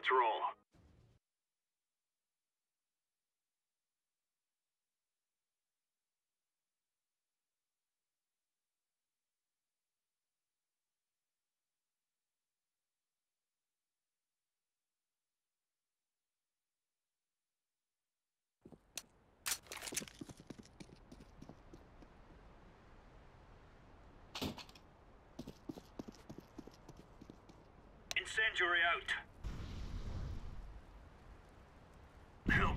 Let's roll. Incendiary out. Help.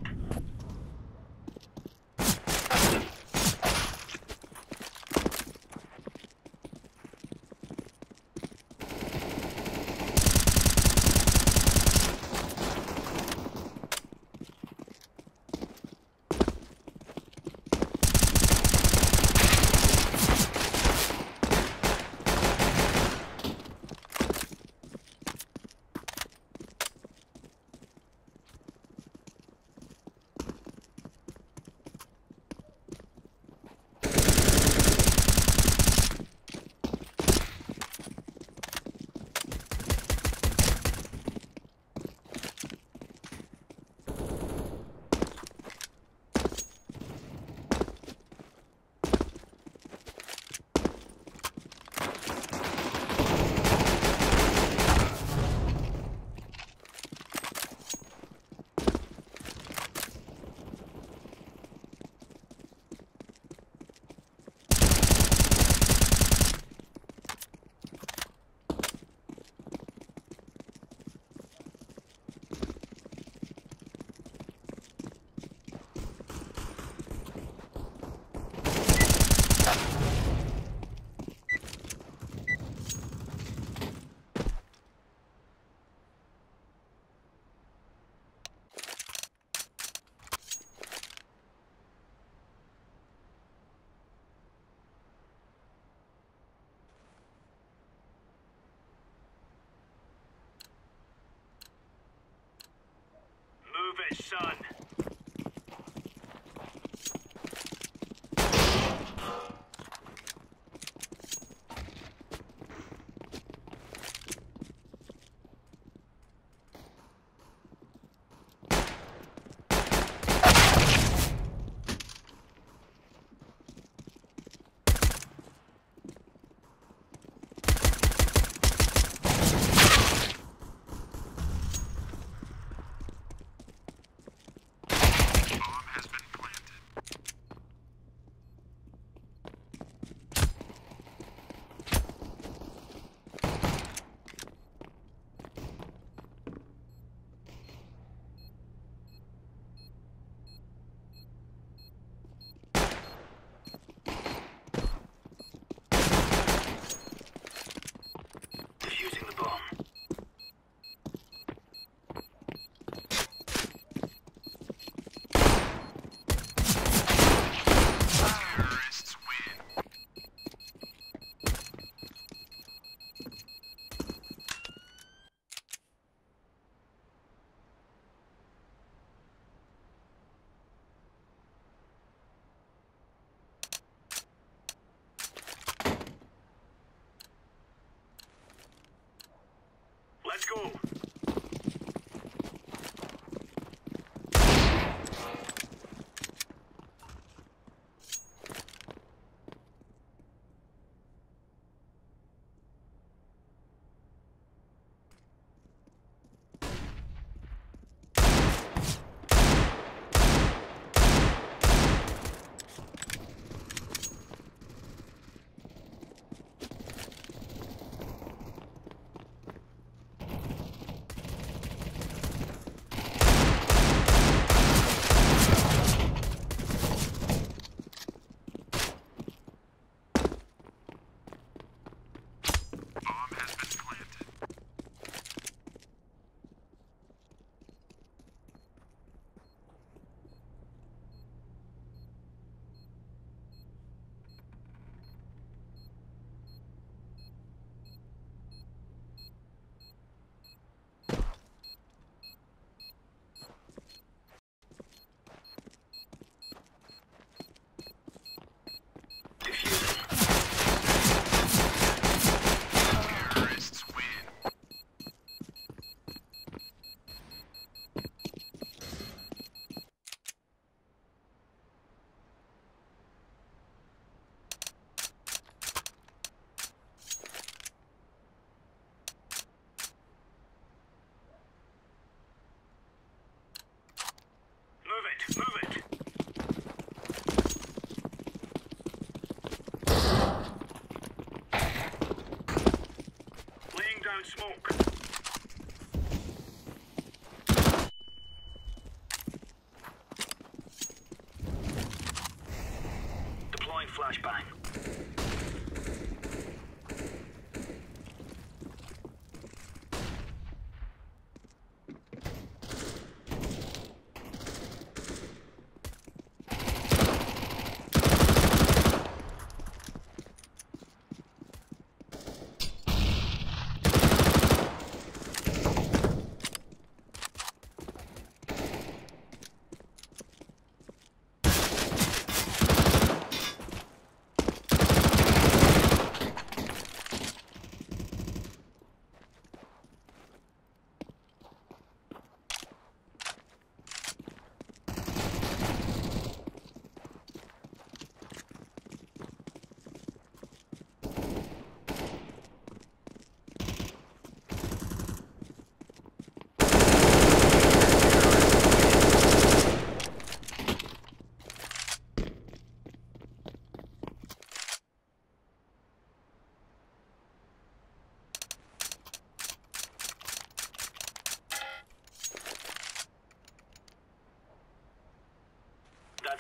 Move it, son.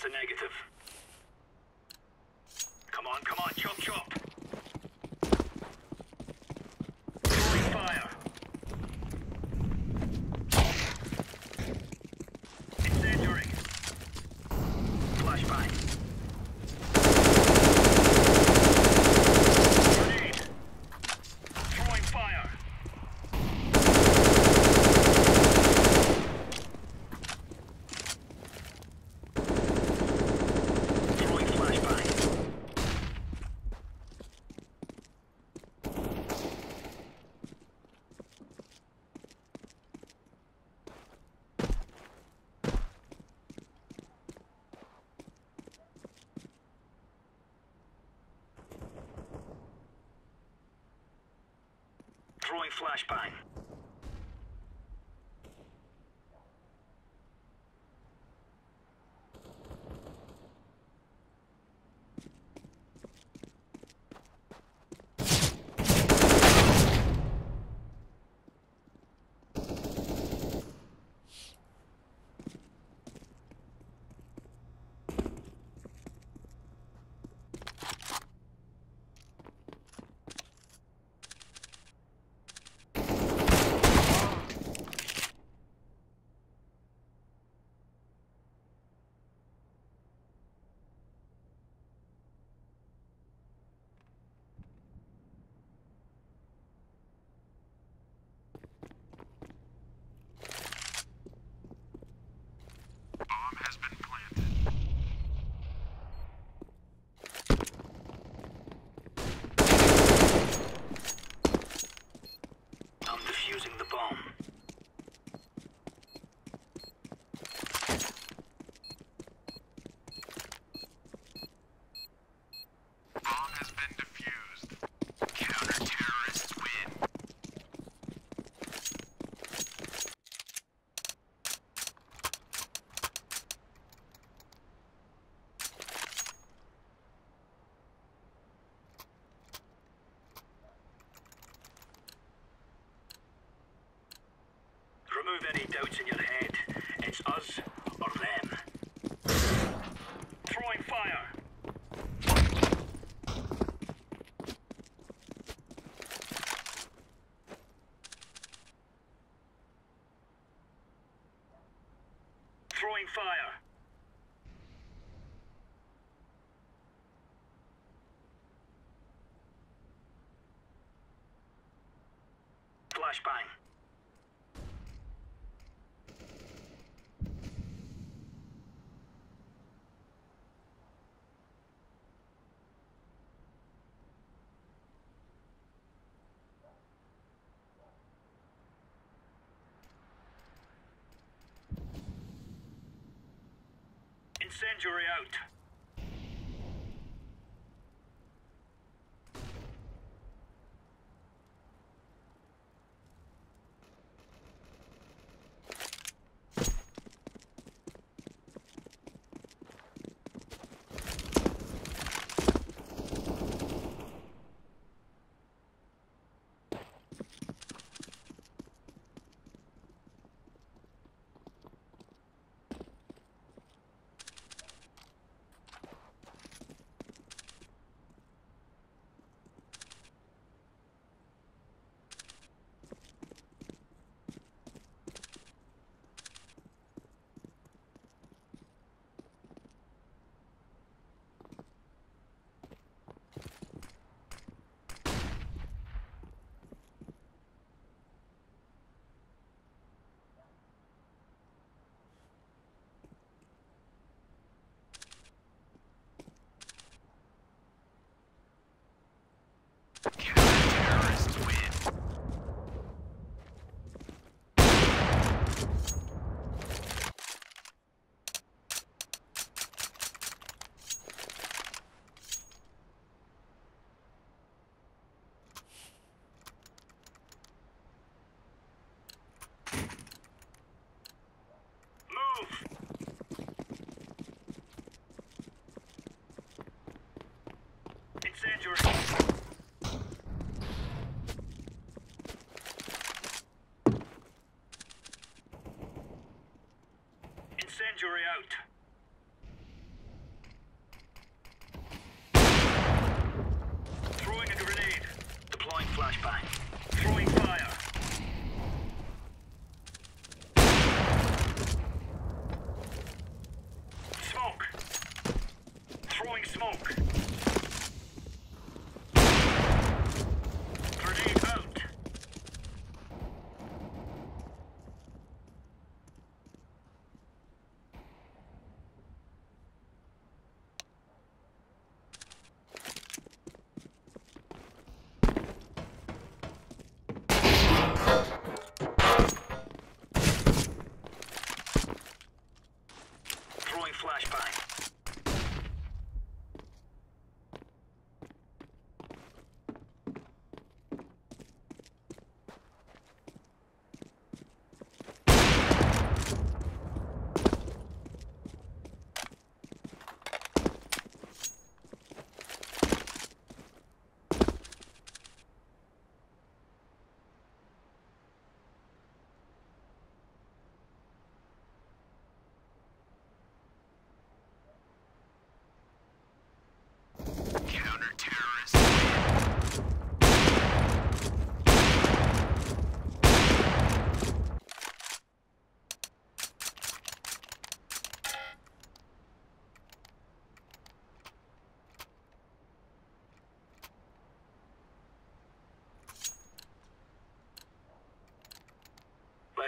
That's a negative. Come on, chop chop. Throwing fire. Incendiary. Flashbang. Grenade. Throwing fire. Throwing flashbang. Throwing flashbang. Bomb has been planted. I'm defusing the bomb. Bomb has been defused. Counter-terrorists win. Remove any doubts in your head. It's us or them. Throwing fire. Throwing fire. Flashbang. Incendiary out. Counter-terrorists win. Move. Incendiary. Incendiary out.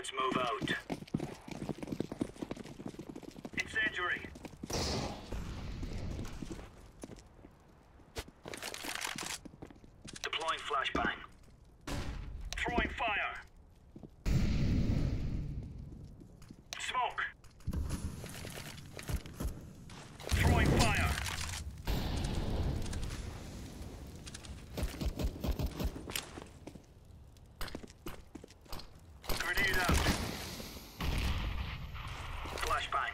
Let's move out. Incendiary. Deploying flashbang. Throwing fire. Smoke. Throwing fire. Grenade out. Flashbang.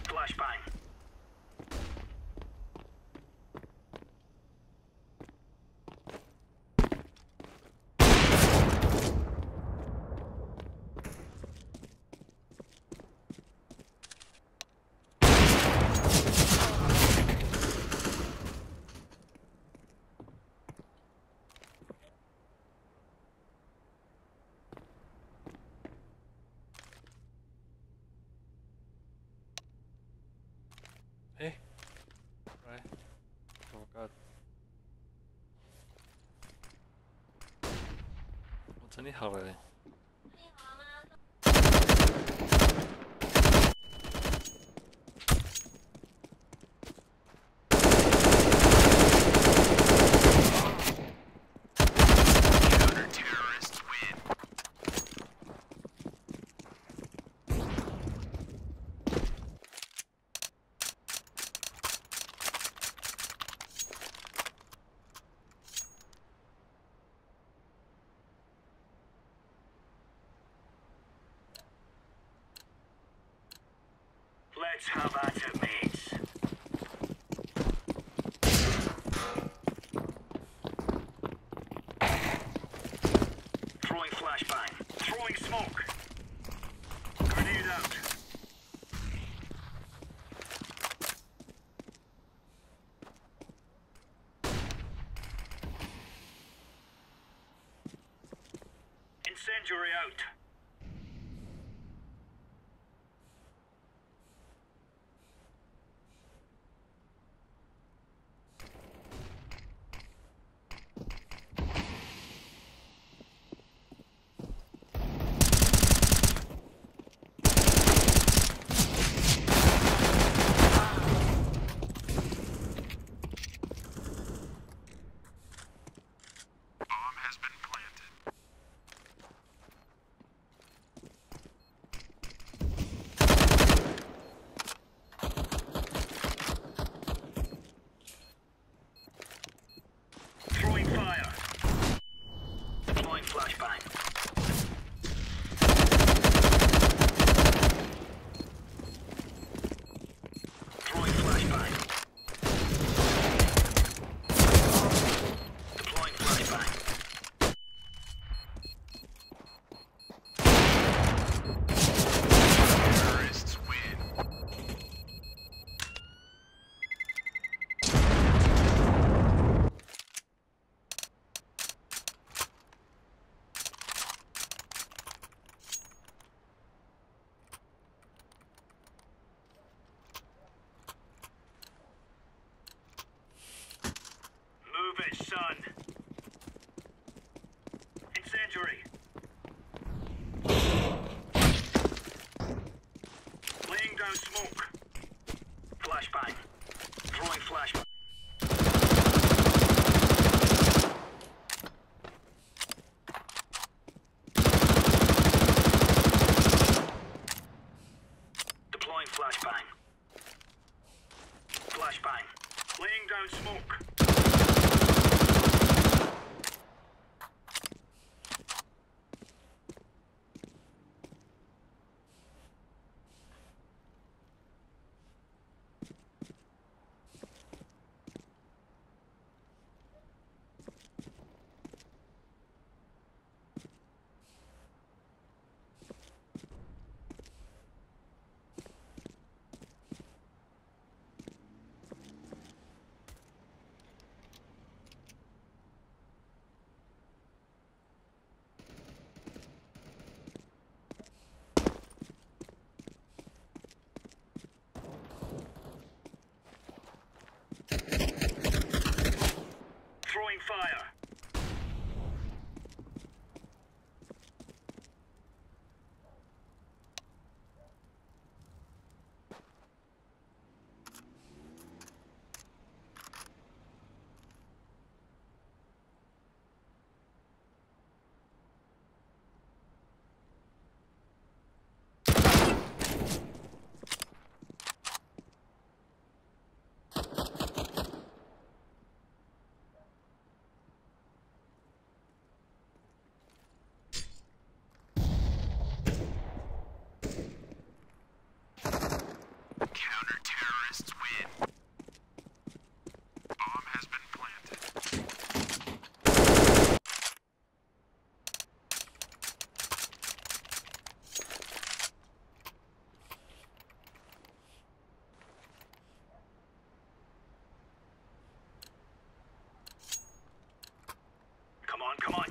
Flashbang. Hey, right. Oh god. Wat zijn die harde? Counter-terrorists win. Let's have at it, mates. Throwing flashbang. Throwing smoke. Grenade out. Incendiary out. Bomb has been planted. Throwing fire. Deploying flashbang. Throwing flashbang. Deploying flashbang. Terrorists win. Move it, son. Incendiary. Laying down smoke. Flashbang. Throwing flashbang. Deploying flashbang. Flashbang. Laying down smoke. Throwing fire.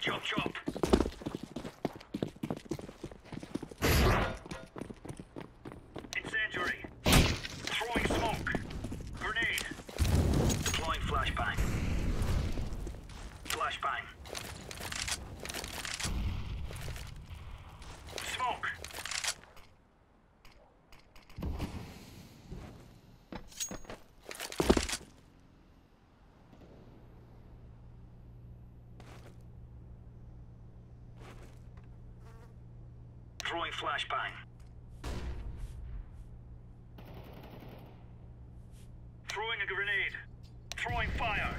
Chop chop. Incendiary. Throwing smoke. Grenade. Deploying flashbang. Flashbang. Smoke. Throwing flashbang. Throwing a grenade. Throwing fire.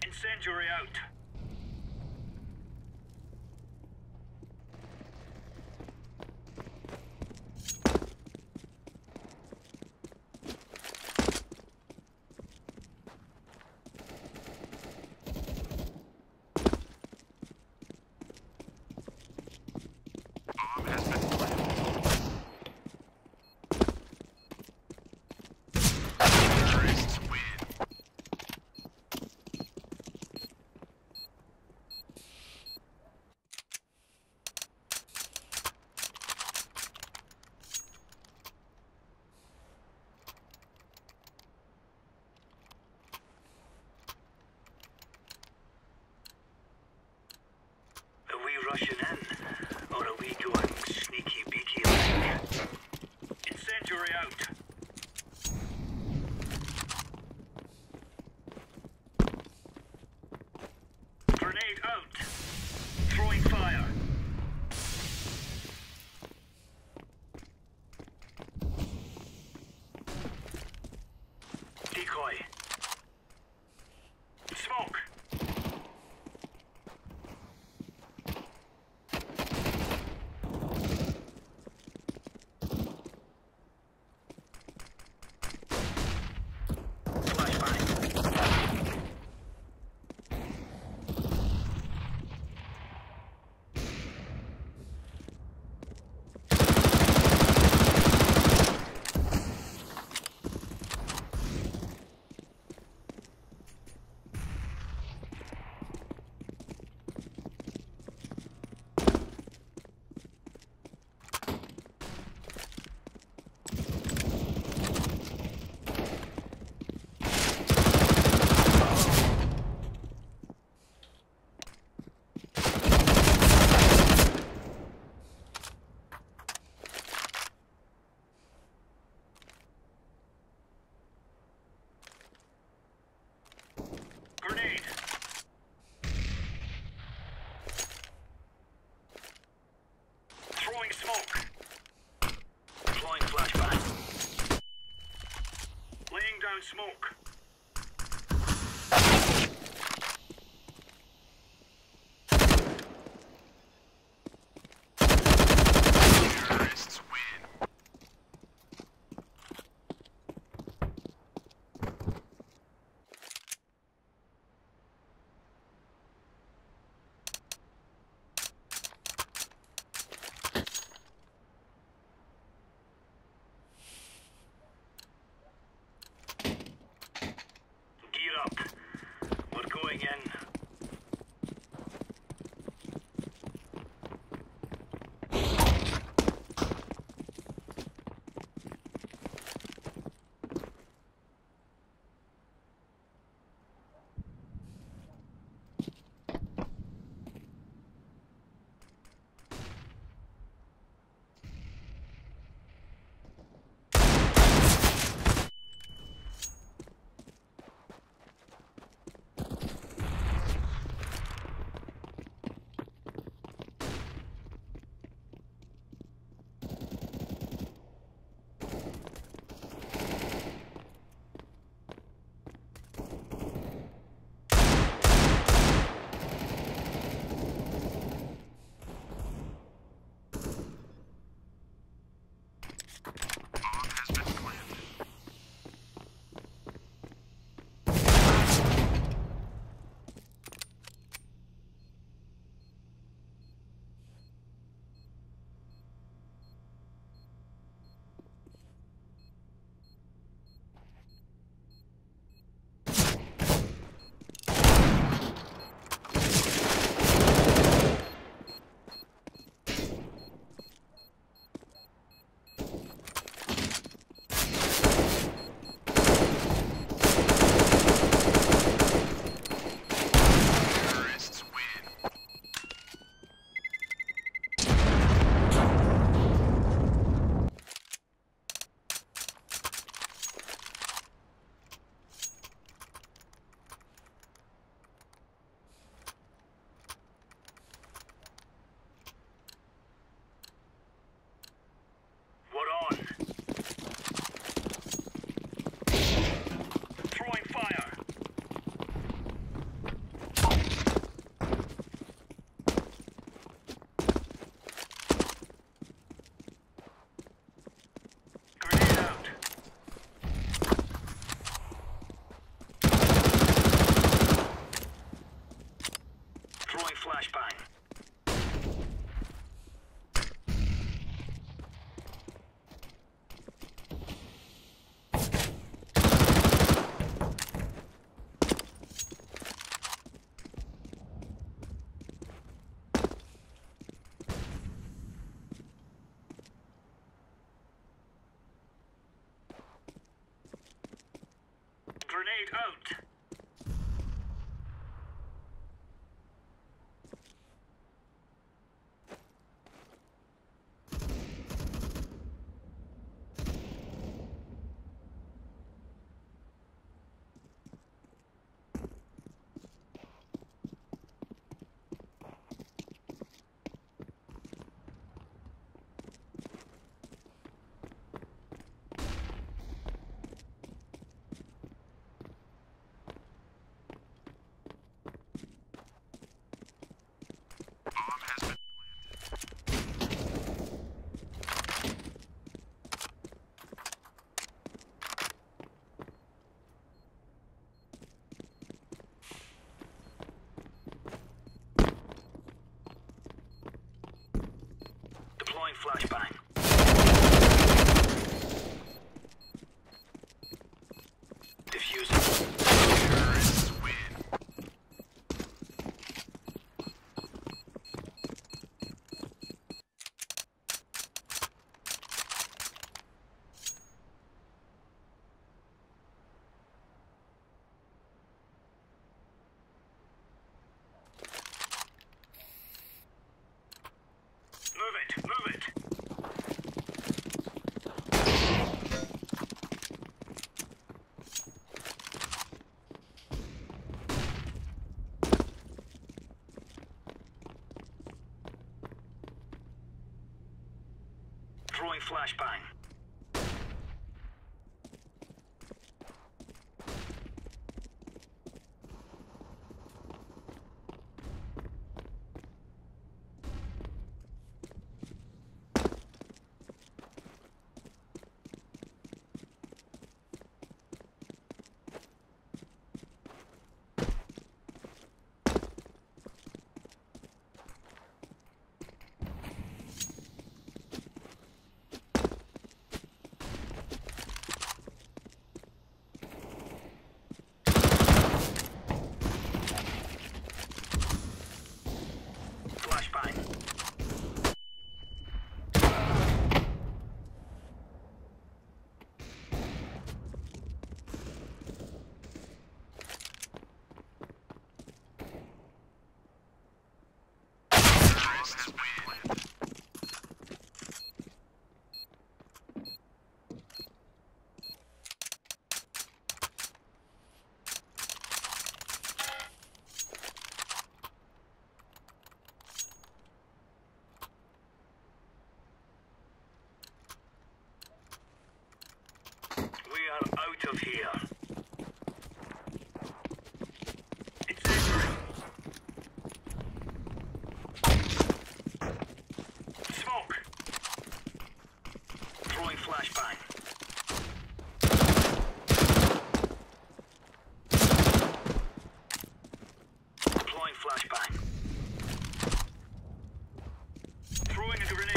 Incendiary out. Bomb has been planted. Terrorists win. Are we rushing in? Or are we going sneaky beaky like? Incendiary out. Grenade out. Throwing fire. Decoy. Smoke. Flashbang. Grenade. Throwing smoke. Deploying flashbang. Laying down smoke. Terrorists win. Grenade out. Bomb has been Deploying flashbang. Diffusing. terrorists win. Move it, move it. Throwing flashbang. Flashbang. Terrorists win. We are out of here. Incendiary. Smoke. Throwing flashbang. Deploying flashbang. Throwing a grenade.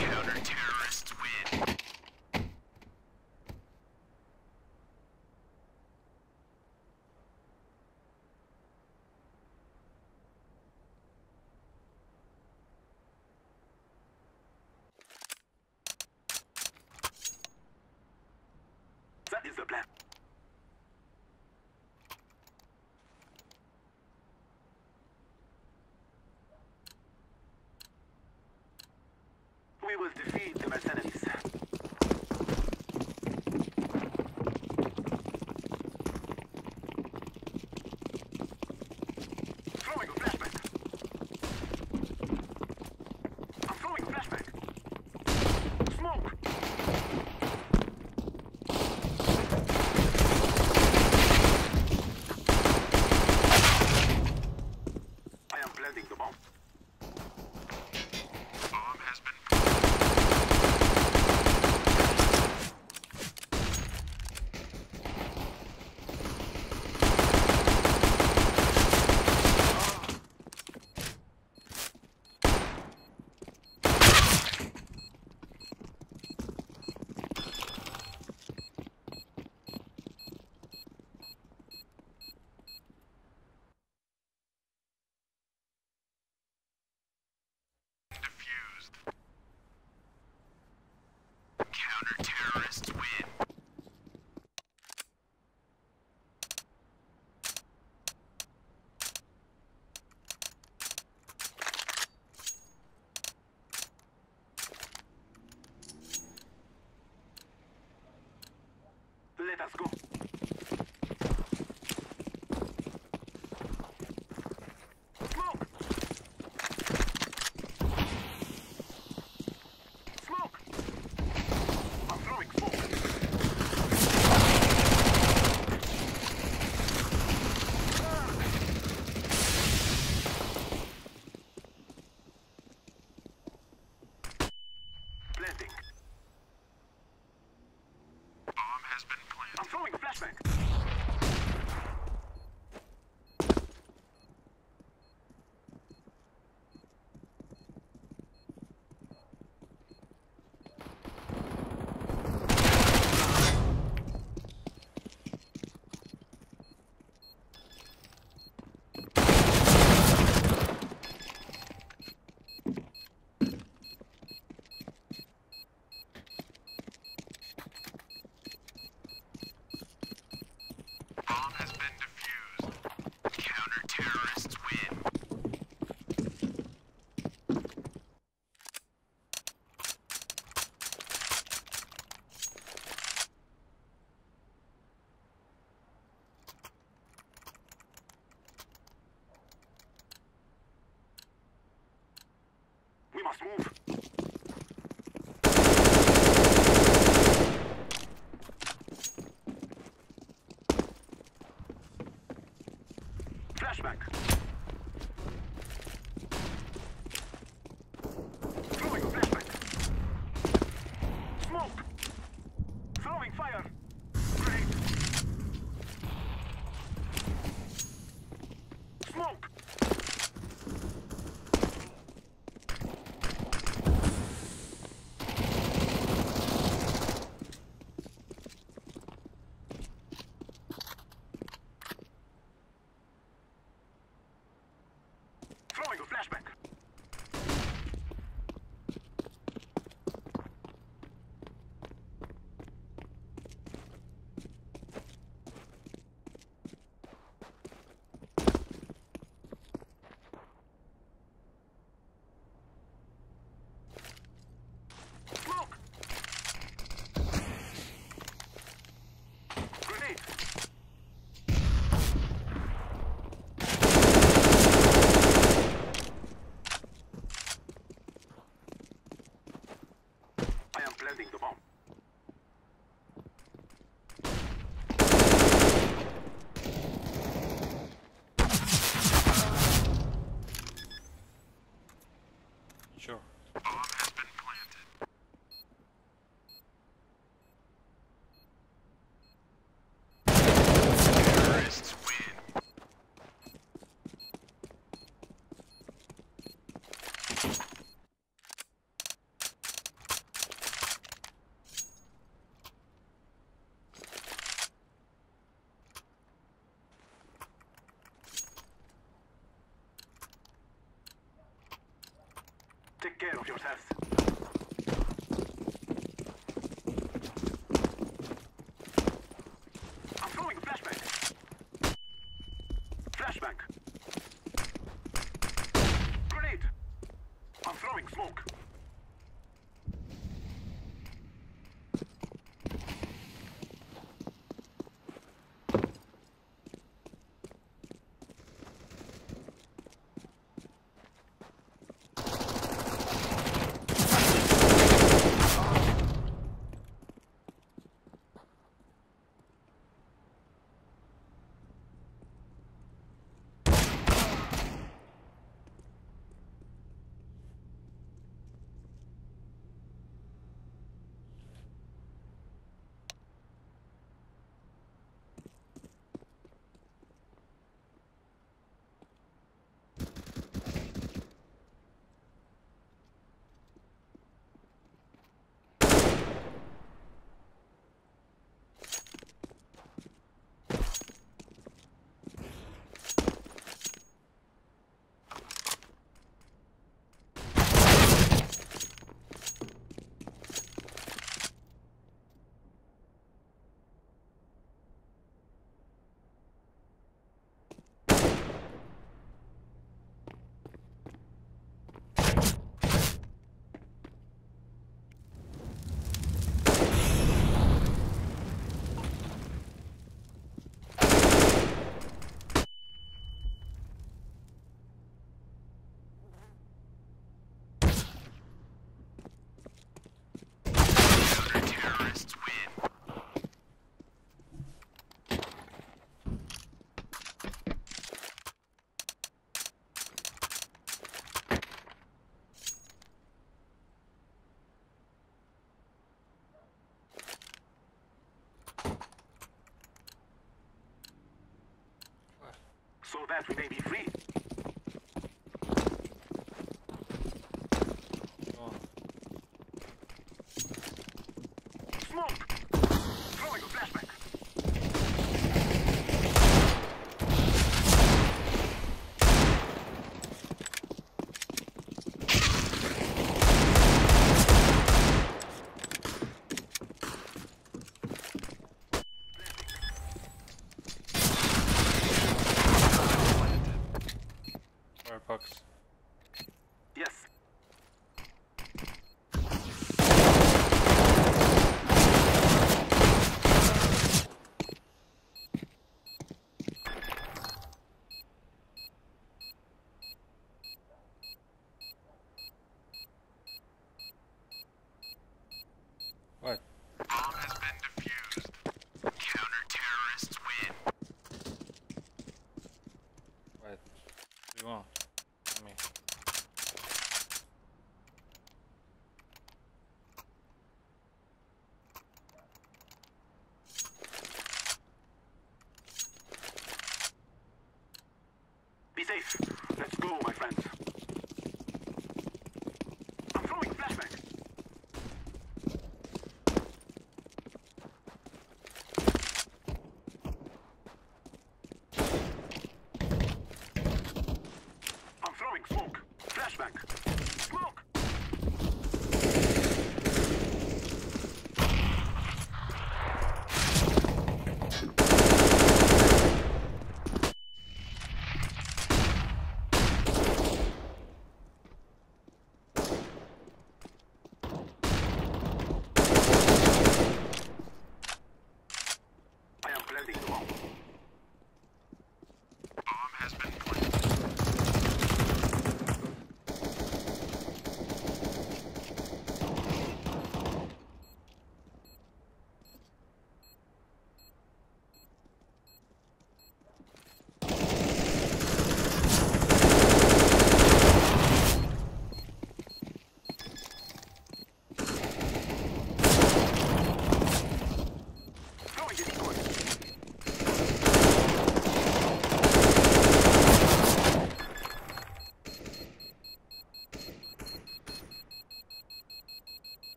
Counter-terrorists win. That is the plan. We will defeat the mercenaries. Throwing a flashbang. I'm throwing a flashbang. planting. Bomb has been planted. I'm throwing a flashbang. Bomb has been defused. Counter-terrorists win. We must move. Flashback. Throwing a flashback. Smoke. Throwing fire. Grenade. Smoke. Throwing a flashback. Smoke. Grenade. I am planting the bomb. Sure. Bomb has been planted. Terrorists win. Take care of yourselves. I'm throwing a flashbang. Flashbang. Grenade. I'm throwing smoke. that we may be free. Go on. Smoke! Throwing a flashback. Where pucks? Yes. What? Bomb has been defused. Counter-terrorists win. What? What do you want? Tell me. Be safe. Let's go, my friends. I'm throwing a flashback. I'm throwing smoke. Flashback. Smoke!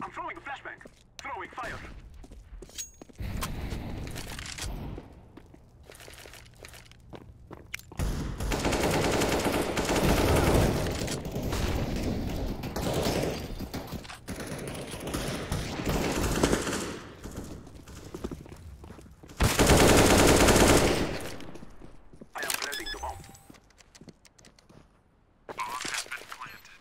I'm throwing a flashbang. Throwing fire. I am planting the bomb. Bomb has been planted.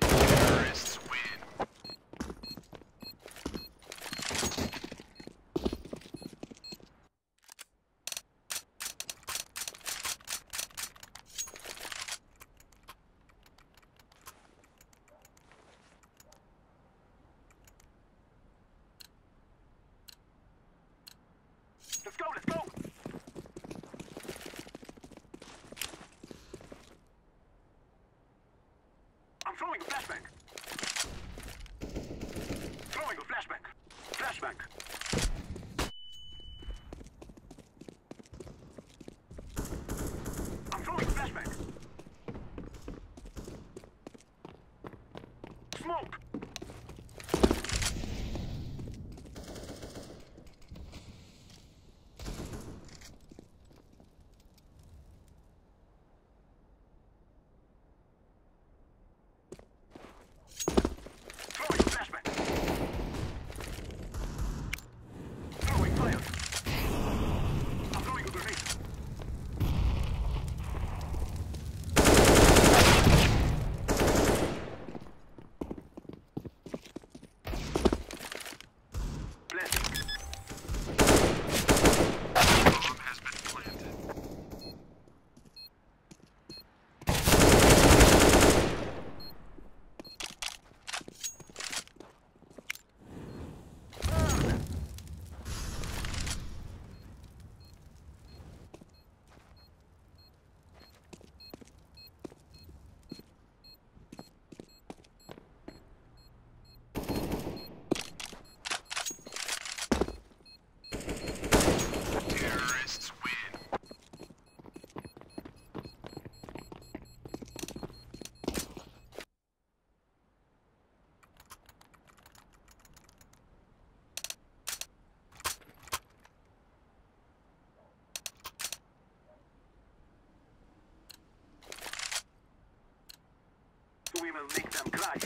Terrorists win. Let's go, let's go! I'm throwing a flashbang. Throwing a flashbang. Flashbang. I'm throwing a flashbang. Smoke! Throwing a flashbang. Throwing fire. I'm throwing a grenade. Blessing. Bomb has been planted. Terrorists win. We will make them cry.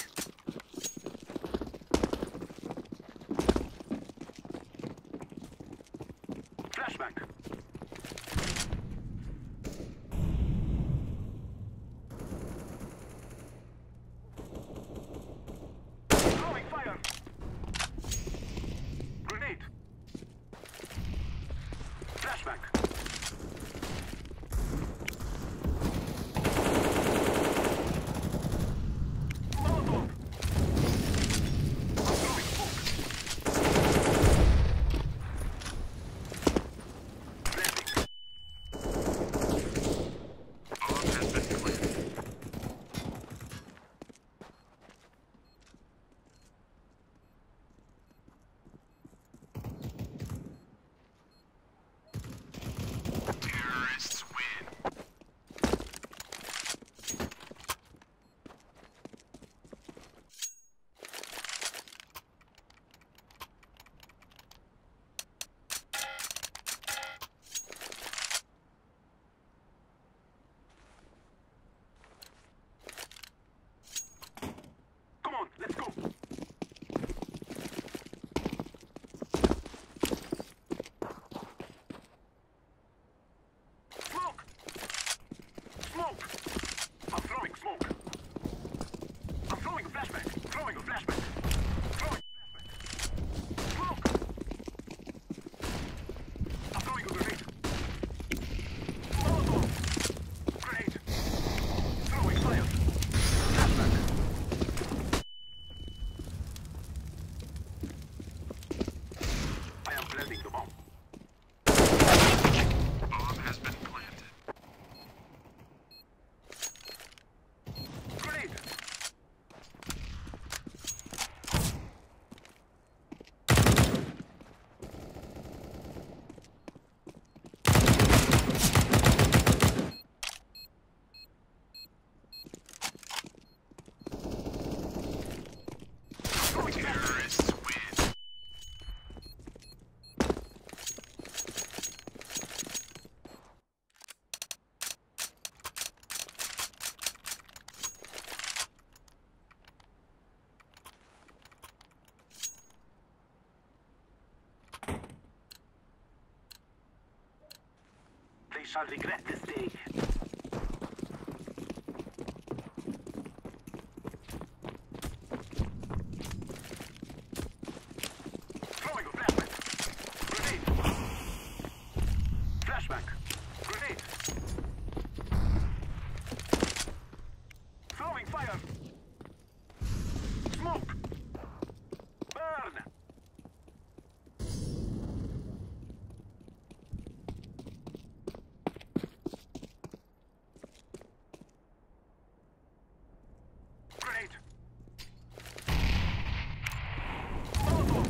Flashbang. Throwing fire. Grenade. Flashbang. Molotov. I'm throwing smoke. Blessing. Bomb has been planted. Terrorists win. Come on, let's go. Smoke! Smoke! I'm throwing smoke. I'm throwing a flashbang. Throwing a flashbang. Throwing a flashbang. Smoke! I'm throwing a grenade. Molotov! Grenade! Throwing fire. Flashbang. I am planting the bomb. Bomb has been planted. Grenade! shall regret this day. Throwing a flashbang. Grenade. Flashbang. Grenade. Throwing fire. Smoke. Burn. Grenade. Molotov.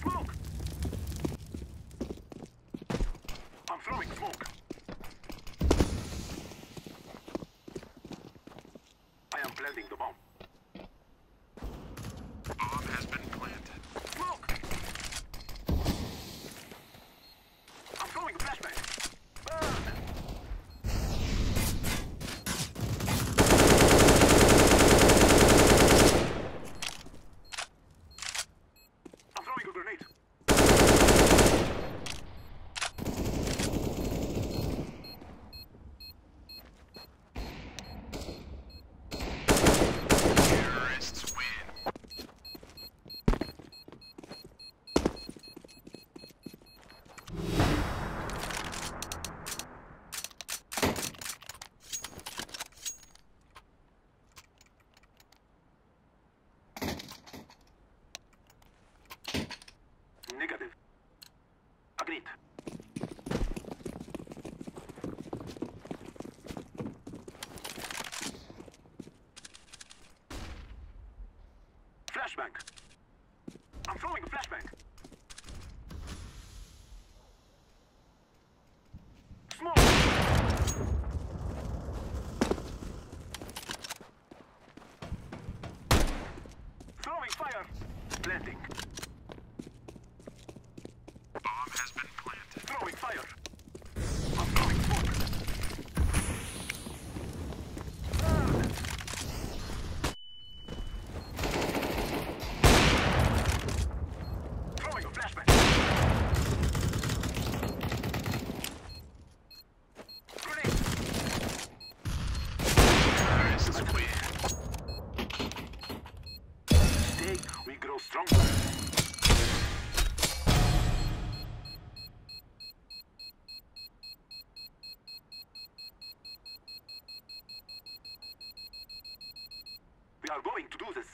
Smoke. I'm throwing smoke. I am planting the bomb. Bomb has been planted. Smoke. I'm throwing a flashbang. Burn. I'm throwing a grenade. Terrorists win. Negative. Agreed. Flashbang. I'm throwing a flashbang. Smoke. Throwing fire. Planting. Bomb has been planted. Throwing fire. I'm throwing smoke. Burn. Throwing a flashbang. Grenade. Terrorists win. Today we grow stronger. We are going to do this.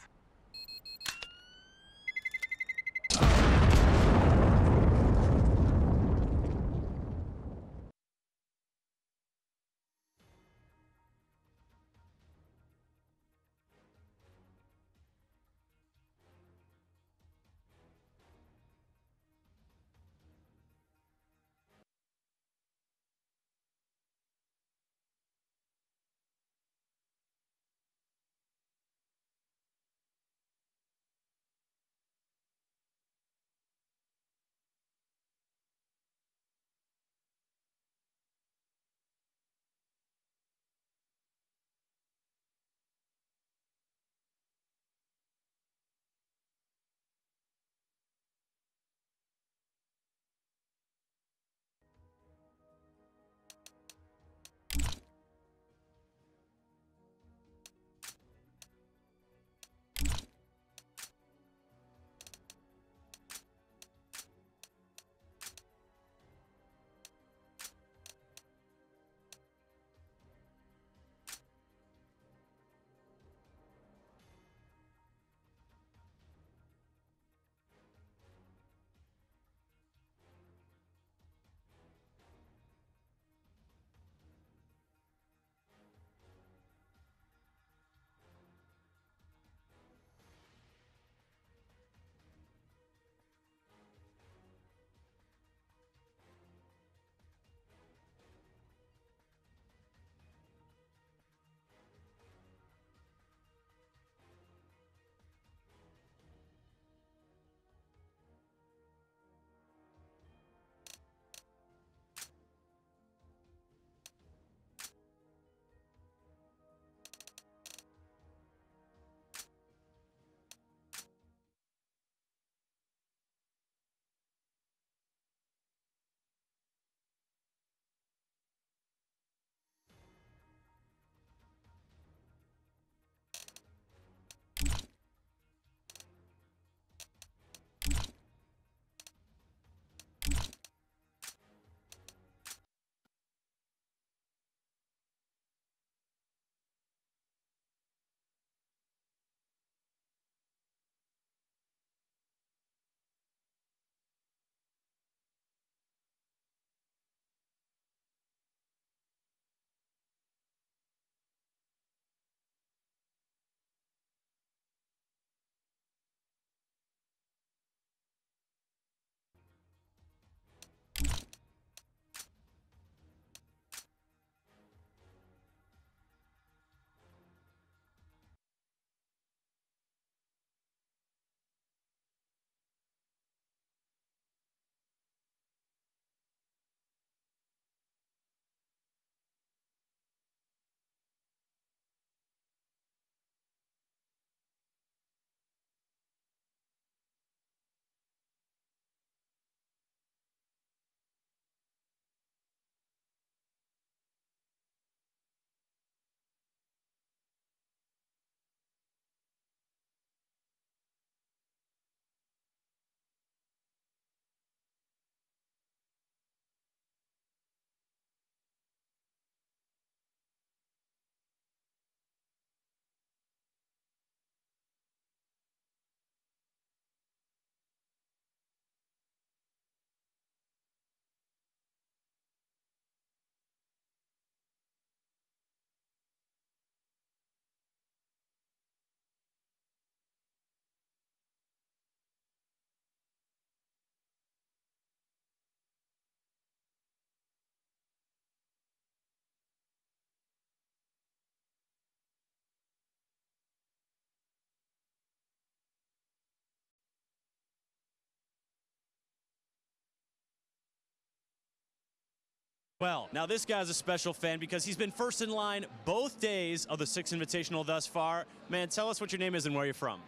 Well, now this guy's a special fan because he's been first in line both days of the Six Invitational thus far. Man, tell us what your name is and where you're from.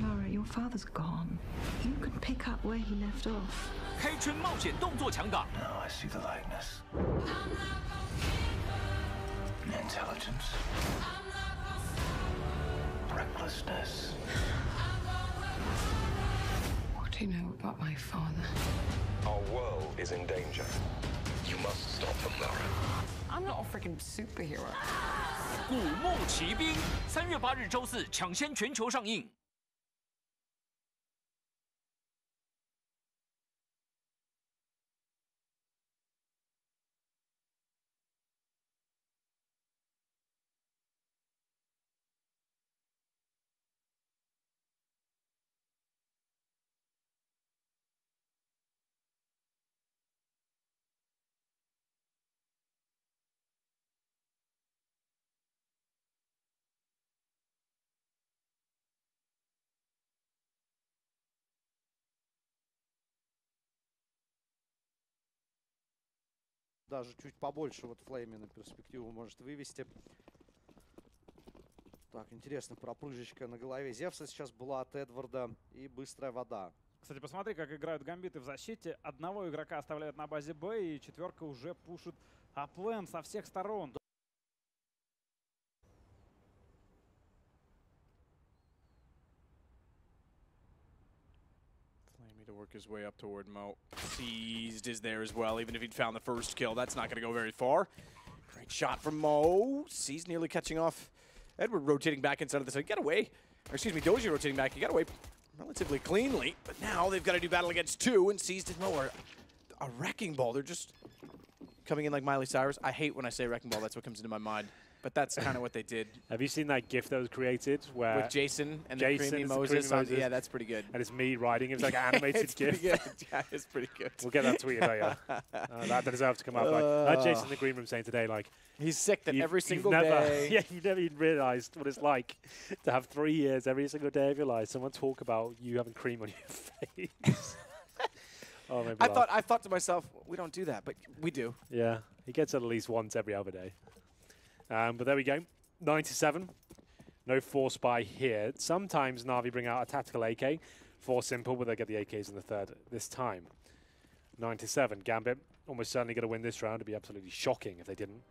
Lara, your father's gone. You can pick up where he left off. 开春冒险动作强档， Now I see the likeness. Intelligence. Recklessness. What do you know about my father? Our world is in danger. You must stop them, Lara. I'm not a freaking superhero. 古墓奇兵，3月8日周四抢先全球上映。Даже чуть побольше вот Флейми на перспективу может вывести. Так, интересно, пропрыжечка на голове Зевса сейчас была от Эдварда и быстрая вода. Кстати, посмотри, как играют гамбиты в защите. Одного игрока оставляют на базе Б, и четверка уже пушит аплен со всех сторон. Flamey to work his way up toward Mo. Seized is there as well, even if he'd found the first kill. That's not going to go very far. Great shot from Mo. Seized nearly catching off. Edward rotating back inside of the side. Get away. Or excuse me, Doji rotating back. He got away relatively cleanly. But now they've got to do battle against two, and Seized and Mo are a wrecking ball. They're just coming in like Miley Cyrus. I hate when I say wrecking ball. That's what comes into my mind. But that's kind of what they did. Have you seen that GIF that was created where with Jason and Jason the creamy is the Moses? creamy Moses. Yeah, that's pretty good. And it's me riding. It was like an animated it's GIF. Pretty good. Yeah, it's pretty good. We'll get that tweeted later. That deserves to come up. Like, I had Jason in the green room saying today, like, he's sick that every single never, day. Yeah, you never even realised what it's like to have 3 years every single day of your life. Someone talk about you having cream on your face. Oh, I thought to myself, we don't do that, but we do. Yeah, he gets it at least once every other day. But there we go. 97. No force buy here. Sometimes Na'Vi bring out a tactical AK. 4 simple, but they get the AKs in the third this time. 97. Gambit almost certainly going to win this round. It'd be absolutely shocking if they didn't.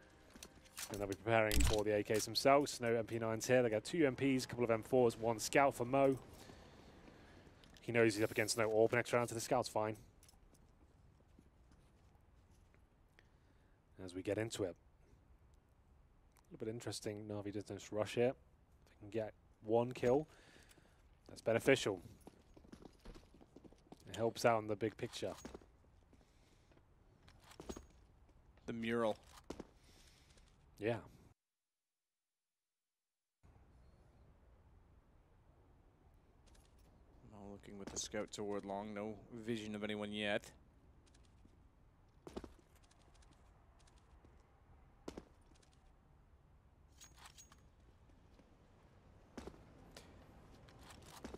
And they'll be preparing for the AKs themselves. No MP9s here. They got 2 MPs, a couple of M4s, 1 scout for Mo. He knows he's up against no orb next round, so the scout's fine. As we get into it. A little bit interesting, Na'Vi doesn't just rush here. If they can get 1 kill, that's beneficial. It helps out in the big picture. The mural. Yeah. Mo looking with the scout toward long. No vision of anyone yet.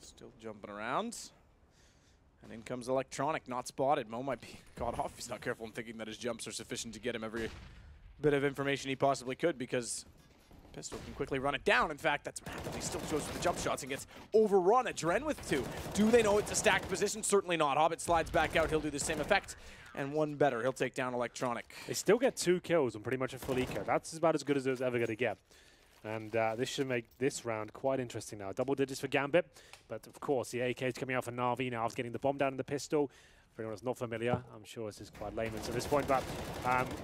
Still jumping around. And in comes Electronic, not spotted. Mo might be caught off. He's not careful in thinking that his jumps are sufficient to get him every bit of information he possibly could, because Pistol can quickly run it down. In fact, that's what happens. He still goes for the jump shots and gets overrun. A Dren with 2. Do they know it's a stacked position? Certainly not. Hobbit slides back out. He'll do the same effect. And 1 better. He'll take down Electronic. They still get 2 kills on pretty much a full eco. That's about as good as it was ever going to get. And this should make this round quite interesting now. Double digits for Gambit, but of course the AK is coming out for Na'Vi now. It's getting the bomb down in the pistol. For anyone that's not familiar, I'm sure this is quite layman's at this point, but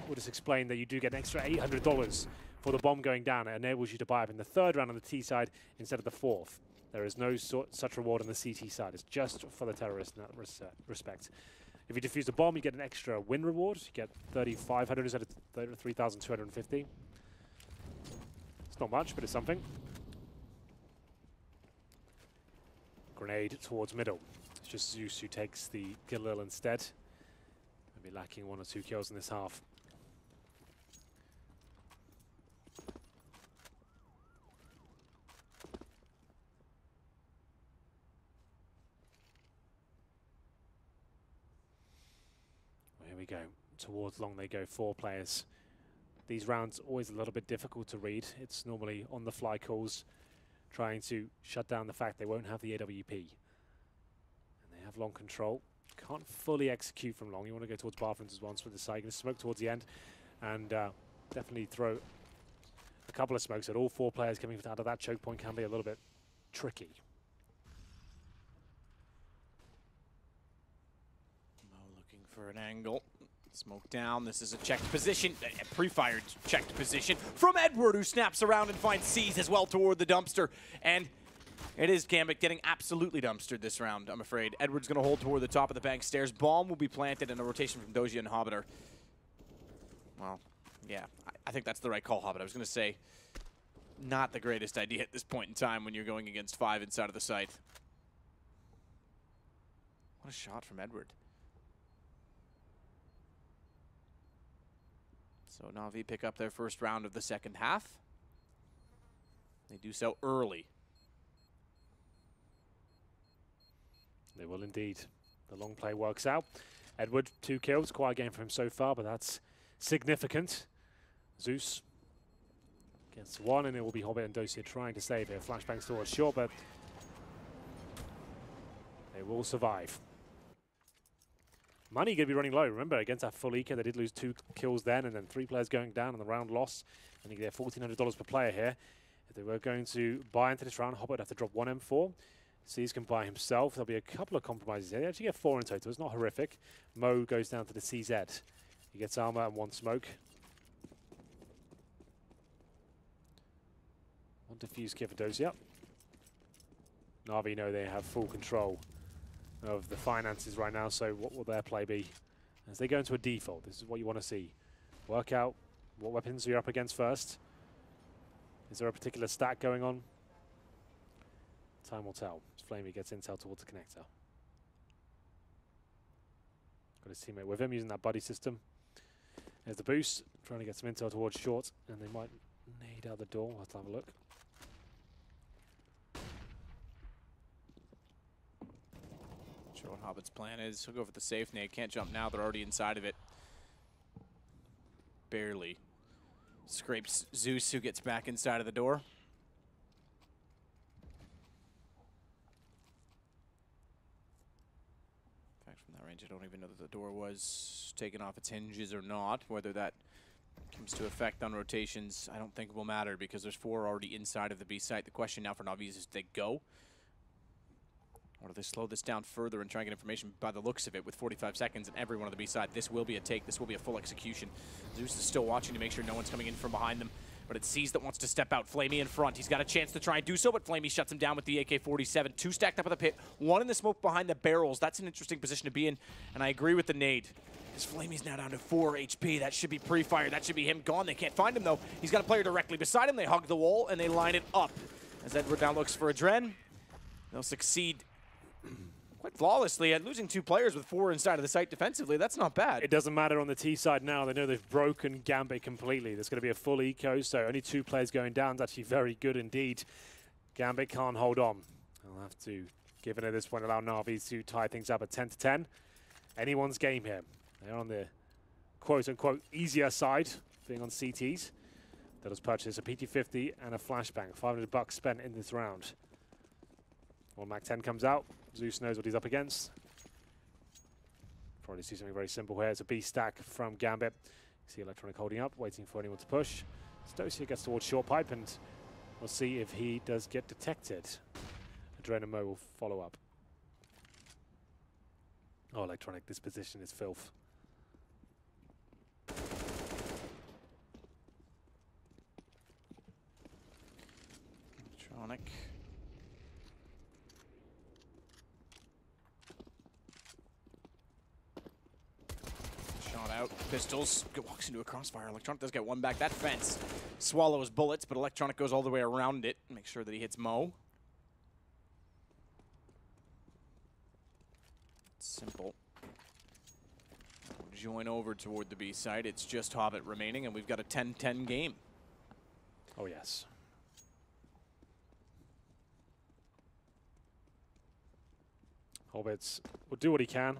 we'll just explain that you do get an extra $800 for the bomb going down. It enables you to buy up in the 3rd round on the T side instead of the 4th. There is no such reward on the CT side. It's just for the terrorist in that respect. If you defuse the bomb, you get an extra win reward. You get 3,500 instead of 3,250. Not much, but it's something. Grenade towards middle. It's just Zeus who takes the Galil instead. Maybe lacking 1 or 2 kills in this half. go. Towards long they go, 4 players. These rounds always a little bit difficult to read. It's normally on-the-fly calls, trying to shut down the fact they won't have the AWP. And they have long control. Can't fully execute from long. You want to go towards bathrooms as once with the side. Going to smoke towards the end. And definitely throw a couple of smokes at all 4 players coming out of that choke point can be a little bit tricky. Mo looking for an angle. Smoke down. This is a checked position, a pre-fired checked position from Edward, who snaps around and finds C's as well toward the dumpster. And it is Gambit getting absolutely dumpstered this round, I'm afraid. Edward's going to hold toward the top of the bank stairs. Bomb will be planted in a rotation from Doja and Hobbiter. Well, yeah, I think that's the right call, Hobbit. I was going to say, not the greatest idea at this point in time when you're going against 5 inside of the site. What a shot from Edward. So Na'Vi pick up their first round of the second half. They do so early. They will indeed. The long play works out. Edward, 2 kills. Quite a game for him so far, but that's significant. Zeus gets 1, and it will be Hobbit and Dosia trying to save it. Flashbang towards short, but they will survive. Money going to be running low. Remember, against that full eco, they did lose 2 kills then, and then 3 players going down and the round loss. And you get $1,400 per player here. If they were going to buy into this round, Hobbit would have to drop 1 M4. C's can buy himself. There'll be a couple of compromises here. They actually get 4 in total. It's not horrific. Mo goes down to the CZ. He gets armor and 1 smoke. 1 defuse kit for Dosia. Na'Vi know they have full control of the finances right now, so what will their play be? As they go into a default, this is what you want to see. Work out what weapons you're up against first. Is there a particular stack going on? Time will tell. As Flamey gets intel towards the connector. Got his teammate with him using that buddy system. There's the boost, trying to get some intel towards short, and they might nade out the door. Let's have a look. Sure what Hobbit's plan is. He'll go for the safe nade. Can't jump now. They're already inside of it. Barely. Scrapes Zeus, who gets back inside of the door. In fact, from that range, I don't even know that the door was taken off its hinges or not. Whether that comes to effect on rotations, I don't think will matter because there's 4 already inside of the B site. The question now for Na'Vi is, do they go? Or do they slow this down further and try and get information by the looks of it with 45 seconds and everyone on the B side? This will be a take. This will be a full execution. Zeus is still watching to make sure no one's coming in from behind them. But it's C's that wants to step out. Flamey in front. He's got a chance to try and do so, but Flamey shuts him down with the AK-47. 2 stacked up at the pit. 1 in the smoke behind the barrels. That's an interesting position to be in. And I agree with the nade. Because Flamey's now down to 4 HP. That should be pre-fired. That should be him gone. They can't find him, though. He's got a player directly beside him. They hug the wall, and they line it up. As Edward now looks for Adren. They'll succeed quite flawlessly at losing 2 players with 4 inside of the site defensively. That's not bad. It doesn't matter on the T side now. They know they've broken Gambit completely. There's going to be a full eco, so only 2 players going down is actually very good indeed. Gambit can't hold on. I'll have to, given at this point, allow Na'Vi to tie things up at 10-10. Anyone's game here. They're on the quote-unquote easier side, being on CTs. That has purchased a PT-50 and a flashbang. $500 spent in this round. When Mac 10 comes out, Zeus knows what he's up against. Probably see something very simple here. It's a B stack from Gambit. You see Electronic holding up, waiting for anyone to push. Stosia gets towards short pipe, and we'll see if he does get detected. Adren and Mo will follow up. Oh, Electronic, this position is filth. Electronic. Shot out. Pistols. Walks into a crossfire. Electronic does get 1 back. That fence swallows bullets, but Electronic goes all the way around it. Make sure that he hits Mo. It's simple. Join over toward the B side. It's just Hobbit remaining, and we've got a 10-10 game. Oh, yes. Hobbits will do what he can.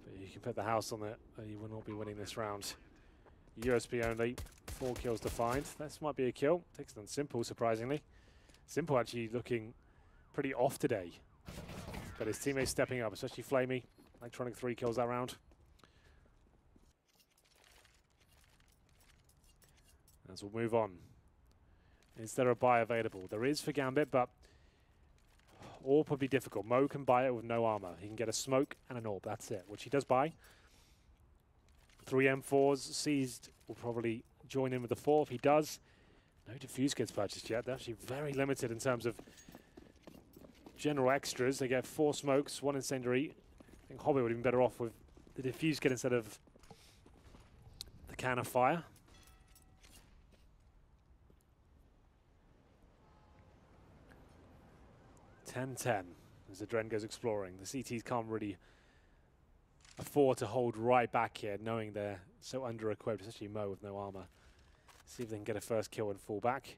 But You can put the house on it, you will not be winning this round. USP only, 4 kills to find. This might be a kill. Takes it on Simple, surprisingly. Simple actually looking pretty off today. But his teammates stepping up, especially Flamey. Electronic 3 kills that round. As we'll move on. Is there a buy available? There is for Gambit, but AWP would be difficult. Mo can buy it with no armor. He can get a smoke and an AWP, that's it, which he does buy. 3 M4s, Seized will probably join in with the 4 if he does. No defuse gets purchased yet. They're actually very limited in terms of general extras. They get 4 smokes, 1 incendiary. I think Hobbit would have been better off with the defuse kit instead of the can of fire. (10-10) as the Dren goes exploring. The CTs can't really afford to hold right back here, knowing they're so under-equipped, especially Mo with no armor. See if they can get a first kill and fall back.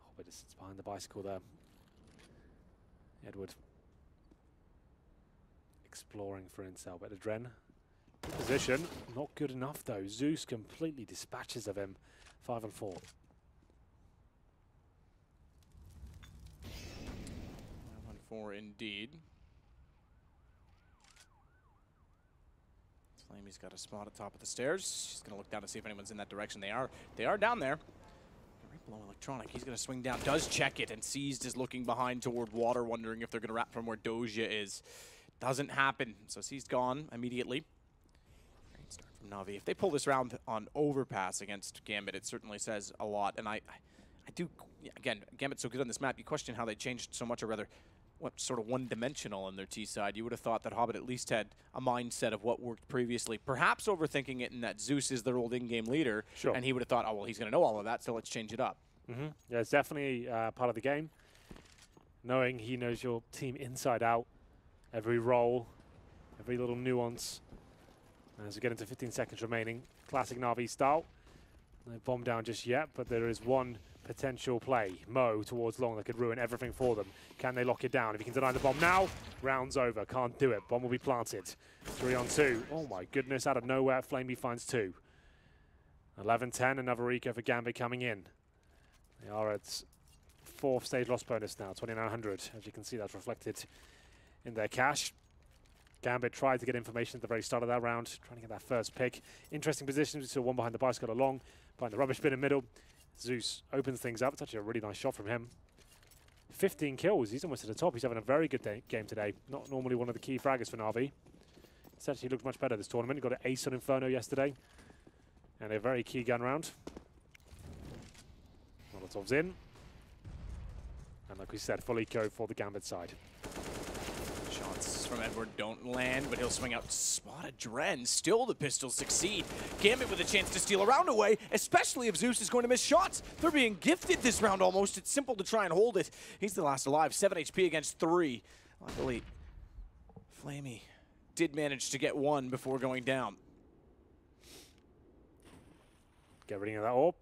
Hobbit is behind the bicycle there. Edward exploring for intel, but the Dren good position, not good enough though. Zeus completely dispatches of him. 5 and 4. 4 indeed. Flamey's got a spot at top of the stairs. She's going to look down to see if anyone's in that direction. They are down there. Right below Electronic. He's going to swing down. Does check it, and Seized is looking behind toward water, wondering if they're going to wrap from where Doja is. Doesn't happen. So Seized gone immediately. Great start from Na'Vi. If they pull this round on overpass against Gambit, it certainly says a lot. And I do, again, Gambit's so good on this map. You question how they changed so much, or rather, what sort of one-dimensional on their T side. You would have thought that Hobbit at least had a mindset of what worked previously, perhaps overthinking it in that Zeus is their old in-game leader, sure. And he would have thought, oh, well, he's going to know all of that, so let's change it up. Yeah, it's definitely part of the game. Knowing he knows your team inside out, every role, every little nuance. As we get into 15 seconds remaining, classic Na'Vi style. No bomb down just yet, but there is one potential play. Mo towards long that could ruin everything for them. Can they lock it down? If he can deny the bomb now, round's over. Can't do it. Bomb will be planted. 3 on 2. Oh my goodness, out of nowhere, Flamey finds 2. 11-10, another eco for Gambit coming in. They are at 4th stage loss bonus now, 2,900. As you can see, that's reflected in their cash. Gambit tried to get information at the very start of that round, trying to get that first pick. Interesting positions. We saw one behind the bicycle along, behind the rubbish bin in the middle. Zeus opens things up. It's actually a really nice shot from him. 15 kills. He's almost at the top. He's having a very good game today. Not normally one of the key fraggers for Na'Vi. It's actually looked much better this tournament. He got an ace on Inferno yesterday. And a very key gun round. Molotov's in. And like we said, full eco for the Gambit side. Shots from Edward don't land, but he'll swing out. Spotted Dren. Still the pistols succeed. Gambit with a chance to steal a round away, especially if Zeus is going to miss shots. They're being gifted this round almost. It's simple to try and hold it. He's the last alive. 7 HP against 3. Luckily, Flamey did manage to get 1 before going down. Get rid of that AWP.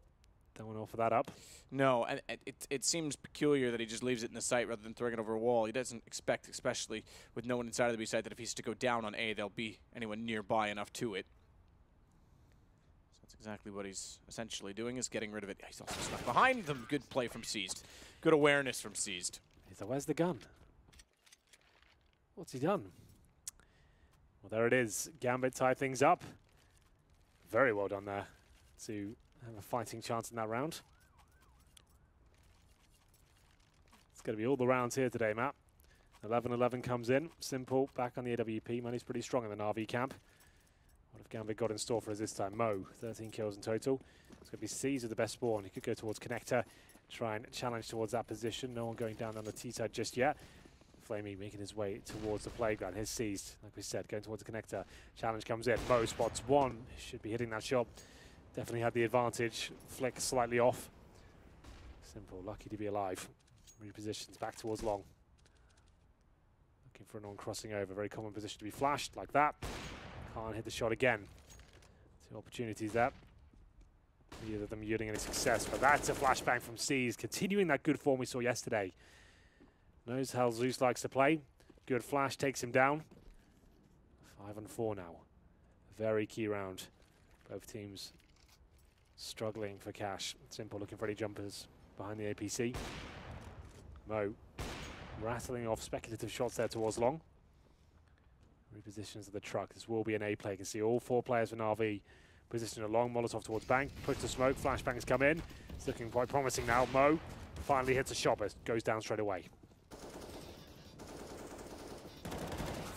Don't want to offer that up. No, and it seems peculiar that he just leaves it in the site rather than throwing it over a wall. He doesn't expect, especially with no one inside of the B site, that if he's to go down on A, there'll be anyone nearby enough to it. So that's exactly what he's essentially doing, is getting rid of it. He's also stuck behind them. Good play from Seized. Good awareness from Seized. So where's the gun? What's he done? Well, there it is. Gambit tied things up. Very well done there to have a fighting chance in that round. It's going to be all the rounds here today, Matt. 11-11 comes in. Simple back on the AWP. Money's pretty strong in the Na'Vi camp. What have Gambit got in store for us this time? Mo, 13 kills in total. It's going to be Seized with the best spawn. He could go towards Connector, try and challenge towards that position. No one going down on the T side just yet. Flamey making his way towards the playground. Here's Seized, like we said, going towards the Connector. Challenge comes in. Mo spots 1. Should be hitting that shot. Definitely had the advantage. Flick slightly off. Simple, lucky to be alive. Repositions back towards long. Looking for an on crossing over. Very common position to be flashed like that. Can't hit the shot again. 2 opportunities there. Neither of them yielding any success, but that's a flashbang from Seized, continuing that good form we saw yesterday. Knows how Zeus likes to play. Good flash takes him down. 5-4 now. Very key round. Both teams struggling for cash. Simple looking for any jumpers behind the APC. Mo rattling off speculative shots there towards long. Repositions of the truck. This will be an A play. You can see all 4 players for Na'Vi positioned along. Molotov towards bank. Push to smoke. Flashbangs come in. It's looking quite promising now. Mo finally hits a shot, but goes down straight away.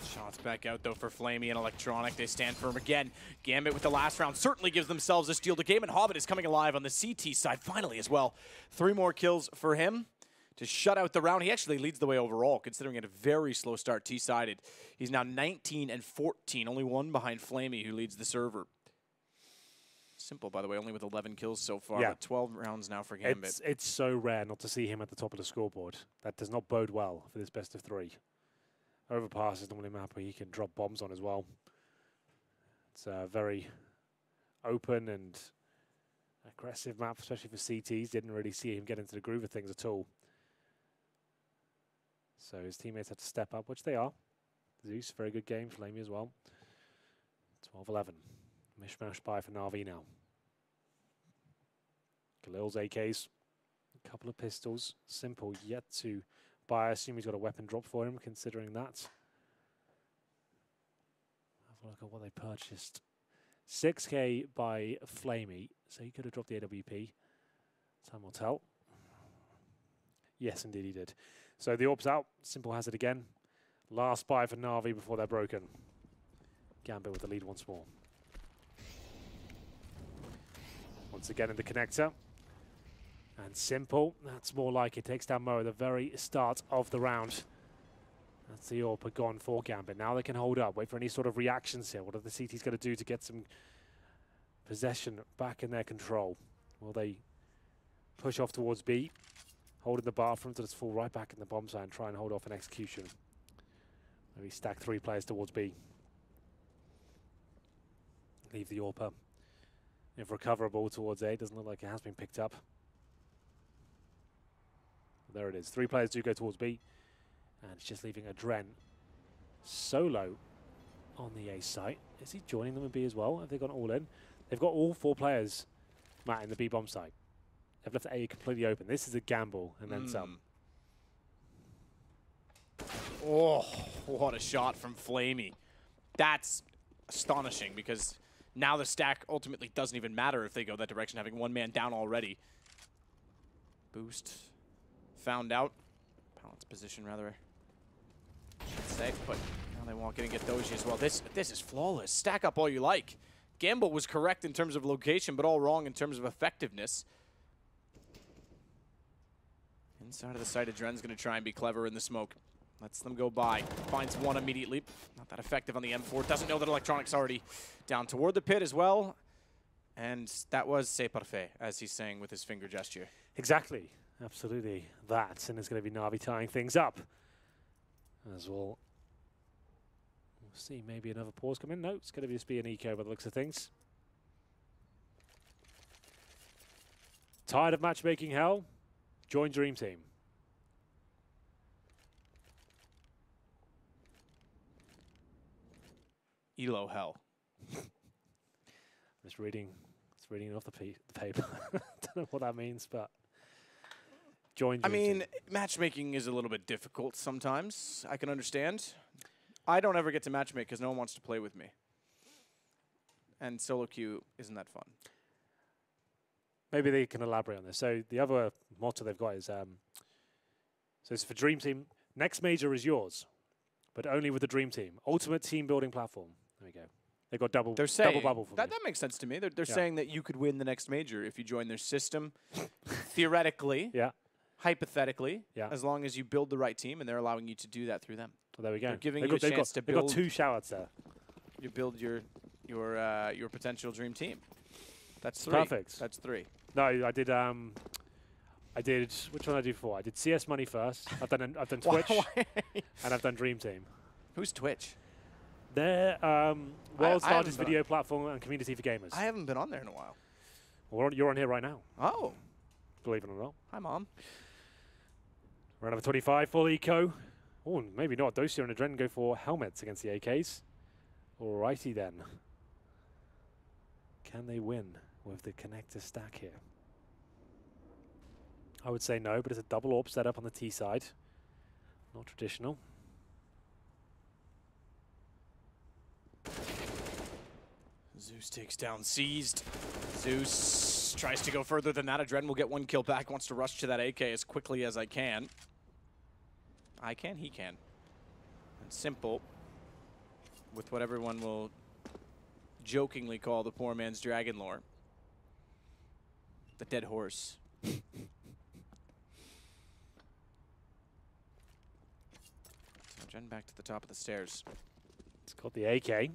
Shots back out though for Flamey and Electronic. They stand firm again. Gambit with the last round certainly gives themselves a steal to game, and Hobbit is coming alive on the CT side finally as well. 3 more kills for him to shut out the round. He actually leads the way overall, considering it a very slow start T-sided. He's now 19 and 14, only 1 behind Flamey, who leads the server. Simple, by the way, only with 11 kills so far, Yeah. but 12 rounds now for Gambit. It's so rare not to see him at the top of the scoreboard. That does not bode well for this best of 3. Overpass is normally a map where he can drop bombs on as well. It's a very open and aggressive map, especially for CTs. Didn't really see him get into the groove of things at all. So his teammates have to step up, which they are. Zeus, very good game. Flamey as well. 12-11. Mishmash buy for Na'Vi now. Khalil's AKs. A couple of pistols. Simple yet to buy. I assume he's got a weapon drop for him, considering that. Have a look at what they purchased. 6K by Flamey. So he could have dropped the AWP. Time will tell. Yes, indeed he did. So the AWP's out. Simple has it again. Last buy for Na'Vi before they're broken. Gambit with the lead once more. Once again in the connector. And Simple, that's more like it. Takes down Mo at the very start of the round. That's the AWP gone for Gambit. Now they can hold up, wait for any sort of reactions here. What are the CTs going to do to get some possession back in their control? Will they push off towards B? Holding the bathroom to just fall right back in the bomb site and try and hold off an execution. Maybe stack 3 players towards B. Leave the AWP. If recoverable towards A, doesn't look like it has been picked up. There it is. 3 players do go towards B. And it's just leaving Adren solo on the A site. Is he joining them in B as well? Have they gone all in? They've got all 4 players, Matt, in the B bomb site. They've left A completely open. This is a gamble and then some. Oh, what a shot from Flamey. That's astonishing because now the stack ultimately doesn't even matter if they go that direction, having 1 man down already. Boost found out. Pallet's position, rather. Safe, but now they won't get Doji as well. This is flawless. Stack up all you like. Gamble was correct in terms of location, but all wrong in terms of effectiveness. Inside of the site, Adren's going to try and be clever in the smoke. Lets them go by. Finds 1 immediately. Not that effective on the M4. Doesn't know that Electronic's already down toward the pit as well. And that was c'est parfait, as he's saying with his finger gesture. Exactly. Absolutely that. And it's going to be Na'Vi tying things up. As well. We'll see maybe another pause come in. No, it's going to just be an eco by the looks of things. Tired of matchmaking hell? Join Dream Team. Elo hell. Just reading it off the paper. Don't know what that means, but join Dream Team. Matchmaking is a little bit difficult sometimes. I can understand. I don't ever get to matchmake because no one wants to play with me. And solo queue isn't that fun. Maybe they can elaborate on this. So the other motto they've got is, so it's for Dream Team. Next major is yours, but only with the Dream Team. Ultimate team building platform. There we go. They've got double bubble for that me. makes sense to me. They're saying that you could win the next major if you join their system. Theoretically, yeah. Hypothetically, yeah. As long as you build the right team, and they're allowing you to do that through them. Well, there we go. They're giving you a chance to build. They've got 2 shout-outs there. You build your potential dream team. That's 3. Perfect. That's 3. No, I did. Which one did I do before? I did CS Money first. I've done Twitch, and I've done Dream Team. Who's Twitch? They're world's largest video platform and community for gamers. I haven't been on there in a while. Well, you're on here right now. Oh, believe it or not. Hi, Mom. Round number 25, full eco. Oh, maybe not. Dosia and Adren go for helmets against the AKs. Alrighty then. Can they win with the connector stack here? I would say no, but it's a double AWP setup on the T side. Not traditional. Zeus takes down Seized. Zeus tries to go further than that. Adren will get 1 kill back, wants to rush to that AK as quickly as I can. He can. And Simple, with what everyone will jokingly call the poor man's dragon lore. The dead horse. So Jen back to the top of the stairs. It's got the AK.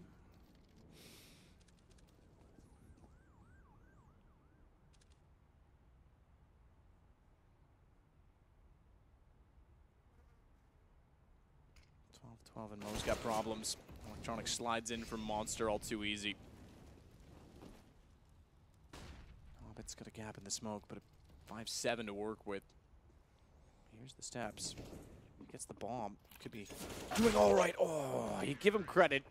And Mo's got problems. Electronic slides in from Monster all too easy. Hobbit's got a gap in the smoke, but a 5-7 to work with. Here's the steps. Gets the bomb. Could be doing all right. Oh, you give him credit.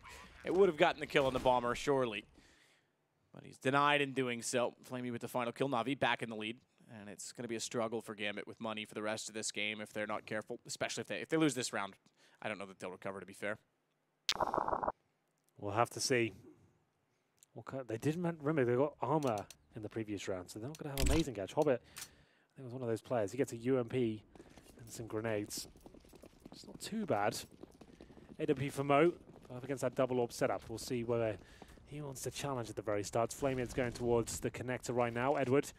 It would have gotten the kill on the bomber, surely. But he's denied in doing so. Flamey with the final kill. Na'Vi back in the lead. And it's going to be a struggle for Gambit with money for the rest of this game if they're not careful, especially if they lose this round. I don't know that they'll recover, to be fair. We'll have to see. They did remember they got armor in the previous round, so they're not going to have amazing catch. Hobbit, I think, was one of those players. He gets a UMP and some grenades. It's not too bad. AWP for Mo up against that double AWP setup. We'll see whether he wants to challenge at the very start. Flamey's going towards the connector right now. Edward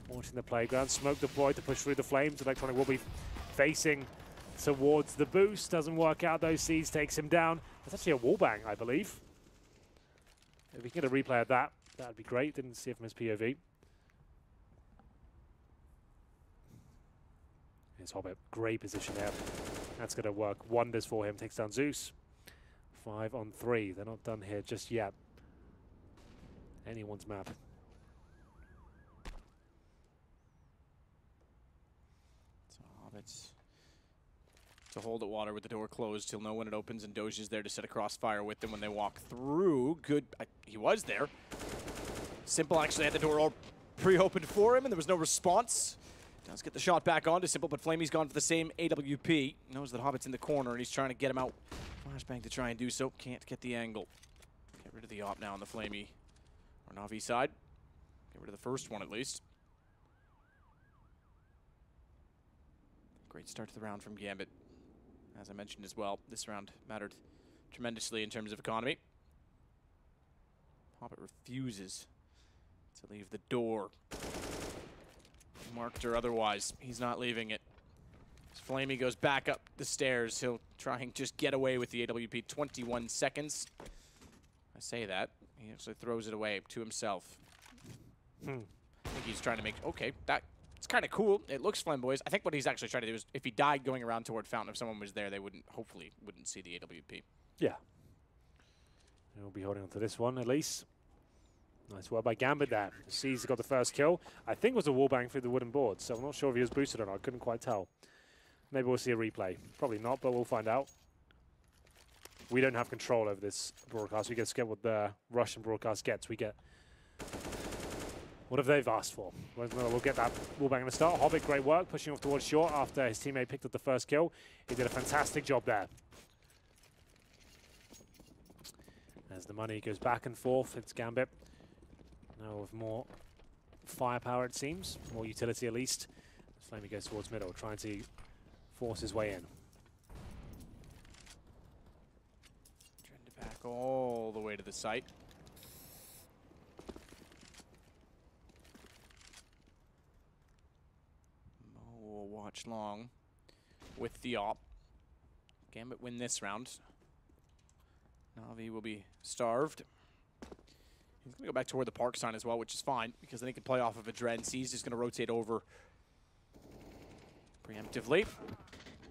watching the playground. Smoke deployed to push through the flames. Electronic will be facing towards the boost. Doesn't work out though. Seas takes him down. That's actually a wallbang, I believe. If we can get a replay of that, that'd be great. Didn't see it from his POV. Here's Hobbit. Great position there. That's going to work wonders for him. Takes down Zeus. 5 on 3. They're not done here just yet. Anyone's map. So Hobbit's to hold at water with the door closed. He'll know when it opens, and Doge is there to set a crossfire with them when they walk through. Good. He was there. Simple actually had the door all pre-opened for him, and there was no response. Does get the shot back onto Simple, but Flamey's gone for the same AWP. Knows that Hobbit's in the corner, and he's trying to get him out. Flashbang to try and do so. Can't get the angle. Get rid of the op now on the Flamey or Na'Vi side. Get rid of the first one at least. Great start to the round from Gambit. As I mentioned as well, this round mattered tremendously in terms of economy. Hobbit refuses to leave the door. Marked or otherwise, he's not leaving it. As Flamey goes back up the stairs, he'll try and just get away with the AWP. 21 seconds. I say that. He actually throws it away to himself. I think he's trying to make... Okay, it's kind of cool. It looks flamboyant. I think what he's actually trying to do is, if he died going around toward Fountain, if someone was there, they hopefully wouldn't see the AWP. Yeah. We'll be holding on to this one, at least. Nice work by Gambit there. Seas got the first kill. I think it was a wallbang through the wooden board, so I'm not sure if he was boosted or not. I couldn't quite tell. Maybe we'll see a replay. Probably not, but we'll find out. We don't have control over this broadcast. We get what the Russian broadcast gets. We get whatever they've asked for. We'll get that wallbang in the start. Hobbit, great work, pushing off towards short after his teammate picked up the first kill. He did a fantastic job there. As the money goes back and forth, it's Gambit. Now with more firepower, it seems. More utility, at least. Flamey goes towards middle, trying to force his way in. Trying to back all the way to the site. Mo will watch long with the op. Gambit win this round. Na'Vi will be starved. He's going to go back toward the park sign as well, which is fine, because then he can play off of a Dren. C's just going to rotate over preemptively.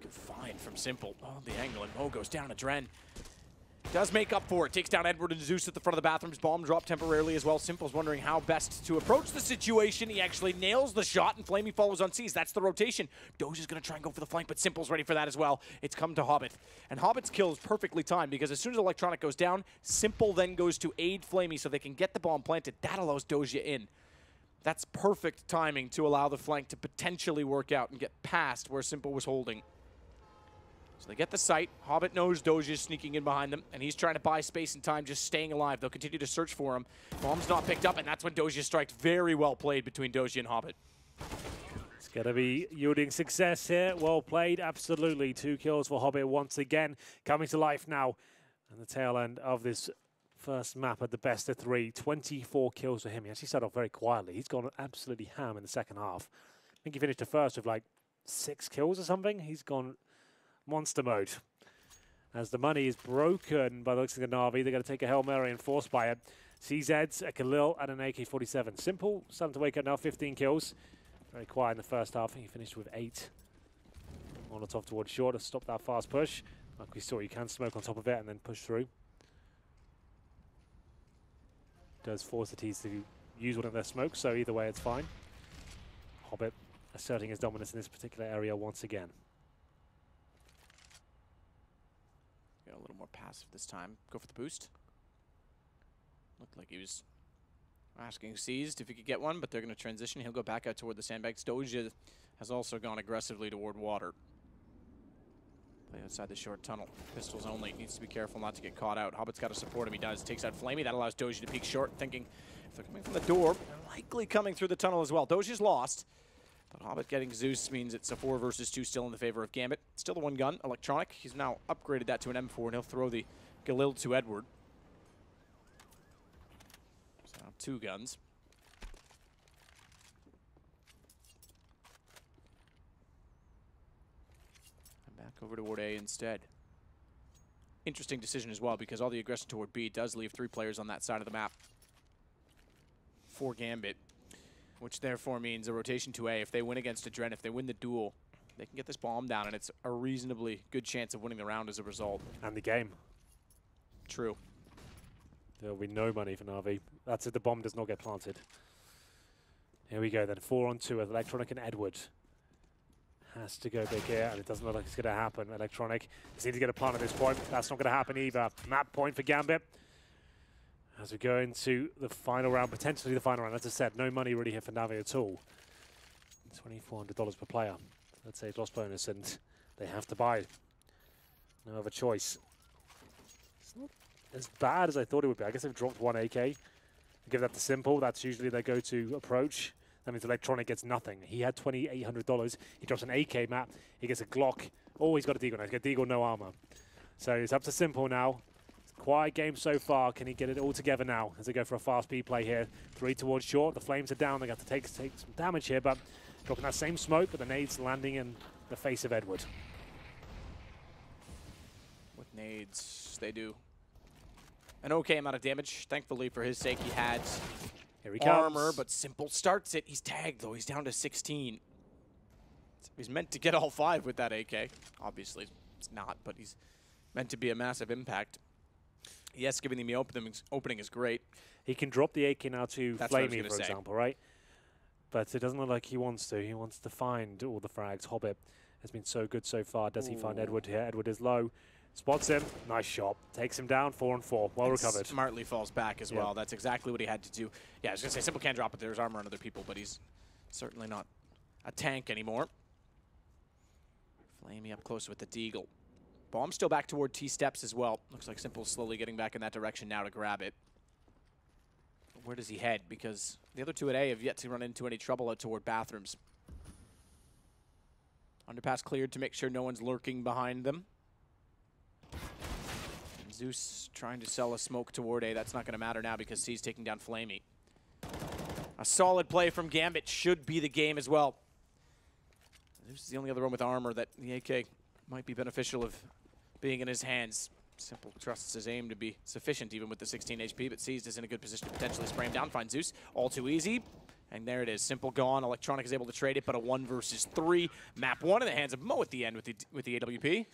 Good find from Simple. Oh, the angle, and Mo goes down to Dren. Does make up for it. Takes down Edward and Zeus at the front of the bathrooms. Bomb drop temporarily as well. Simple's wondering how best to approach the situation. He actually nails the shot, and Flamey follows on C's. That's the rotation. Doge is going to try and go for the flank, but Simple's ready for that as well. It's come to Hobbit. And Hobbit's kill is perfectly timed because as soon as Electronic goes down, Simple then goes to aid Flamey so they can get the bomb planted. That allows Doja in. That's perfect timing to allow the flank to potentially work out and get past where Simple was holding. So they get the sight. Hobbit knows Doja is sneaking in behind them, and he's trying to buy space and time, just staying alive. They'll continue to search for him. Bomb's not picked up, and that's when Doja strikes. Very well played between Doja and Hobbit. It's going to be yielding success here. Well played, absolutely. 2 kills for Hobbit once again. Coming to life now. And the tail end of this first map at the best of 3. 24 kills for him. He actually started off very quietly. He's gone absolutely ham in the second half. I think he finished the first with like 6 kills or something. He's gone monster mode. As the money is broken by the looks of the Na'Vi, they're going to take a Hail Mary and force by it. CZs, a Khalil, and an AK-47. Simple, starting to wake up now, 15 kills. Very quiet in the first half. He finished with 8. Molotov towards short to stop that fast push. Like we saw, you can smoke on top of it and then push through. Does force the T's to use one of their smokes, so either way it's fine. Hobbit asserting his dominance in this particular area once again. A little more passive this time. Go for the boost. Looked like he was asking Seized if he could get one, but they're going to transition. He'll go back out toward the sandbags. Doja has also gone aggressively toward water. Play outside the short tunnel. Pistols only. Needs to be careful not to get caught out. Hobbit's got to support him. He does. Takes out Flamey. That allows Doja to peek short, thinking if they're coming from the door, they're likely coming through the tunnel as well. Doja's lost. But Hobbit getting Zeus means it's a 4 versus 2 still in the favor of Gambit. Still the one gun, Electronic. He's now upgraded that to an M4, and he'll throw the Galil to Edward. So now 2 guns. And back over toward A instead. Interesting decision as well, because all the aggression toward B does leave 3 players on that side of the map for Gambit, which therefore means a rotation to A. If they win against Adren, if they win the duel, they can get this bomb down, and it's a reasonably good chance of winning the round as a result. And the game. True. There'll be no money for Na'Vi. That's if the bomb does not get planted. Here we go then, 4 on 2 with Electronic and Edward. Has to go big here, and it doesn't look like it's going to happen. Electronic just need to get a plant at this point. That's not going to happen either. Map point for Gambit. As we go into the final round, potentially the final round. As I said, no money really here for Na'Vi at all. $2,400 per player. Let's say loss bonus, and they have to buy. No other choice. It's not as bad as I thought it would be. I guess they've dropped 1 AK. Give that to Simple. That's usually their go-to approach. That means Electronic gets nothing. He had $2,800. He drops an AK map. He gets a Glock. Oh, he's got a Deagle now. He's got Deagle, no armor. So it's up to Simple now. Quiet game so far. Can he get it all together now as they go for a fast speed play here? 3 towards short. The flames are down. They got to take some damage here, but dropping that same smoke, but the nades landing in the face of Edward. With nades, they do an okay amount of damage. Thankfully for his sake, he had armor, but Simple starts it. He's tagged, though. He's down to 16. He's meant to get all 5 with that AK. Obviously, it's not, but he's meant to be a massive impact. Yes, giving him the opening is great. He can drop the AK now to Flamey, for example, right? But it doesn't look like he wants to. He wants to find all the frags. Hobbit has been so good so far. Does he find Edward here? Edward is low. Spots him. Nice shot. Takes him down. 4 on 4. Well recovered. Smartly falls back as well. That's exactly what he had to do. Yeah, I was going to say, Simple can drop it. There's armor on other people, but he's certainly not a tank anymore. Flamey up close with the Deagle. Bomb still back toward T-steps as well. Looks like Simple's slowly getting back in that direction now to grab it. But where does he head? Because the other 2 at A have yet to run into any trouble out toward bathrooms. Underpass cleared to make sure no one's lurking behind them. And Zeus trying to sell a smoke toward A. That's not going to matter now because C's taking down Flamey. A solid play from Gambit should be the game as well. Zeus is the only other one with armor that the AK might be beneficial of being in his hands. Simple trusts his aim to be sufficient even with the 16 HP, but Seized is in a good position to potentially spray him down. Find Zeus, all too easy. And there it is, Simple gone. Electronic is able to trade it, but a 1 versus 3. Map 1 in the hands of Mo at the end with the AWP.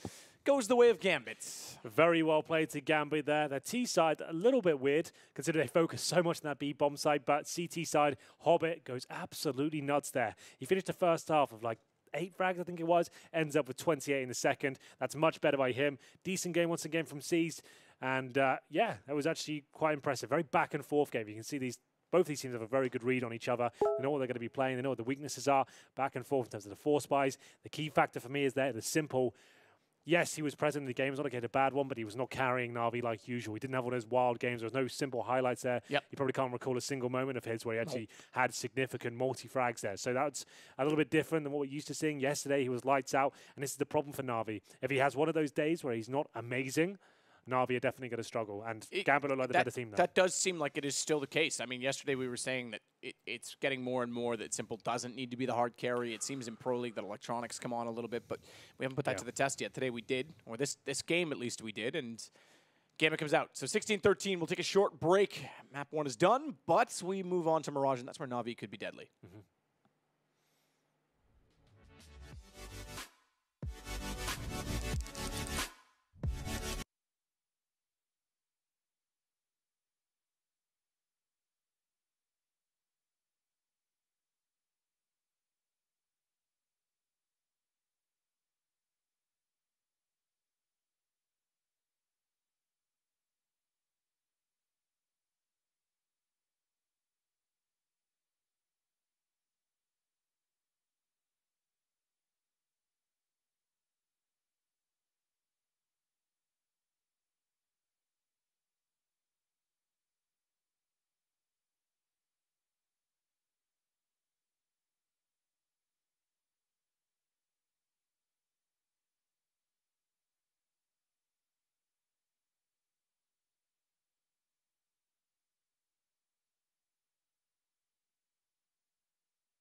goes the way of Gambit. Very well played to Gambit there. The T side, a little bit weird, considering they focus so much on that B bomb side, but CT side, Hobbit goes absolutely nuts there. He finished the first half of like 8 frags, I think it was, ends up with 28 in the second. That's much better by him. Decent game once again from Seized. And yeah, that was actually quite impressive. Very back and forth game. You can see both these teams have a very good read on each other. They know what they're going to be playing. They know what the weaknesses are. Back and forth in terms of the force buys. The key factor for me is there, the simple. Yes, he was present in the game. It was not like he had a bad one, but he was not carrying Na'Vi like usual. He didn't have one of those wild games. There was no simple highlights there. Yep. You probably can't recall a single moment of his where he actually had significant multi-frags there. So that's a little bit different than what we're used to seeing. Yesterday, he was lights out, and this is the problem for Na'Vi. If he has one of those days where he's not amazing, Na'Vi are definitely going to struggle, and Gambit look like the better team there. That does seem like it is still the case. I mean, yesterday we were saying that it's getting more and more that Simple doesn't need to be the hard carry. It seems in Pro League that electronics come on a little bit, but we haven't put that to the test yet. Today we did, or this game at least we did, and Gambit comes out. So 16-13, we'll take a short break. Map 1 is done, but we move on to Mirage, and that's where Na'Vi could be deadly. Mm-hmm.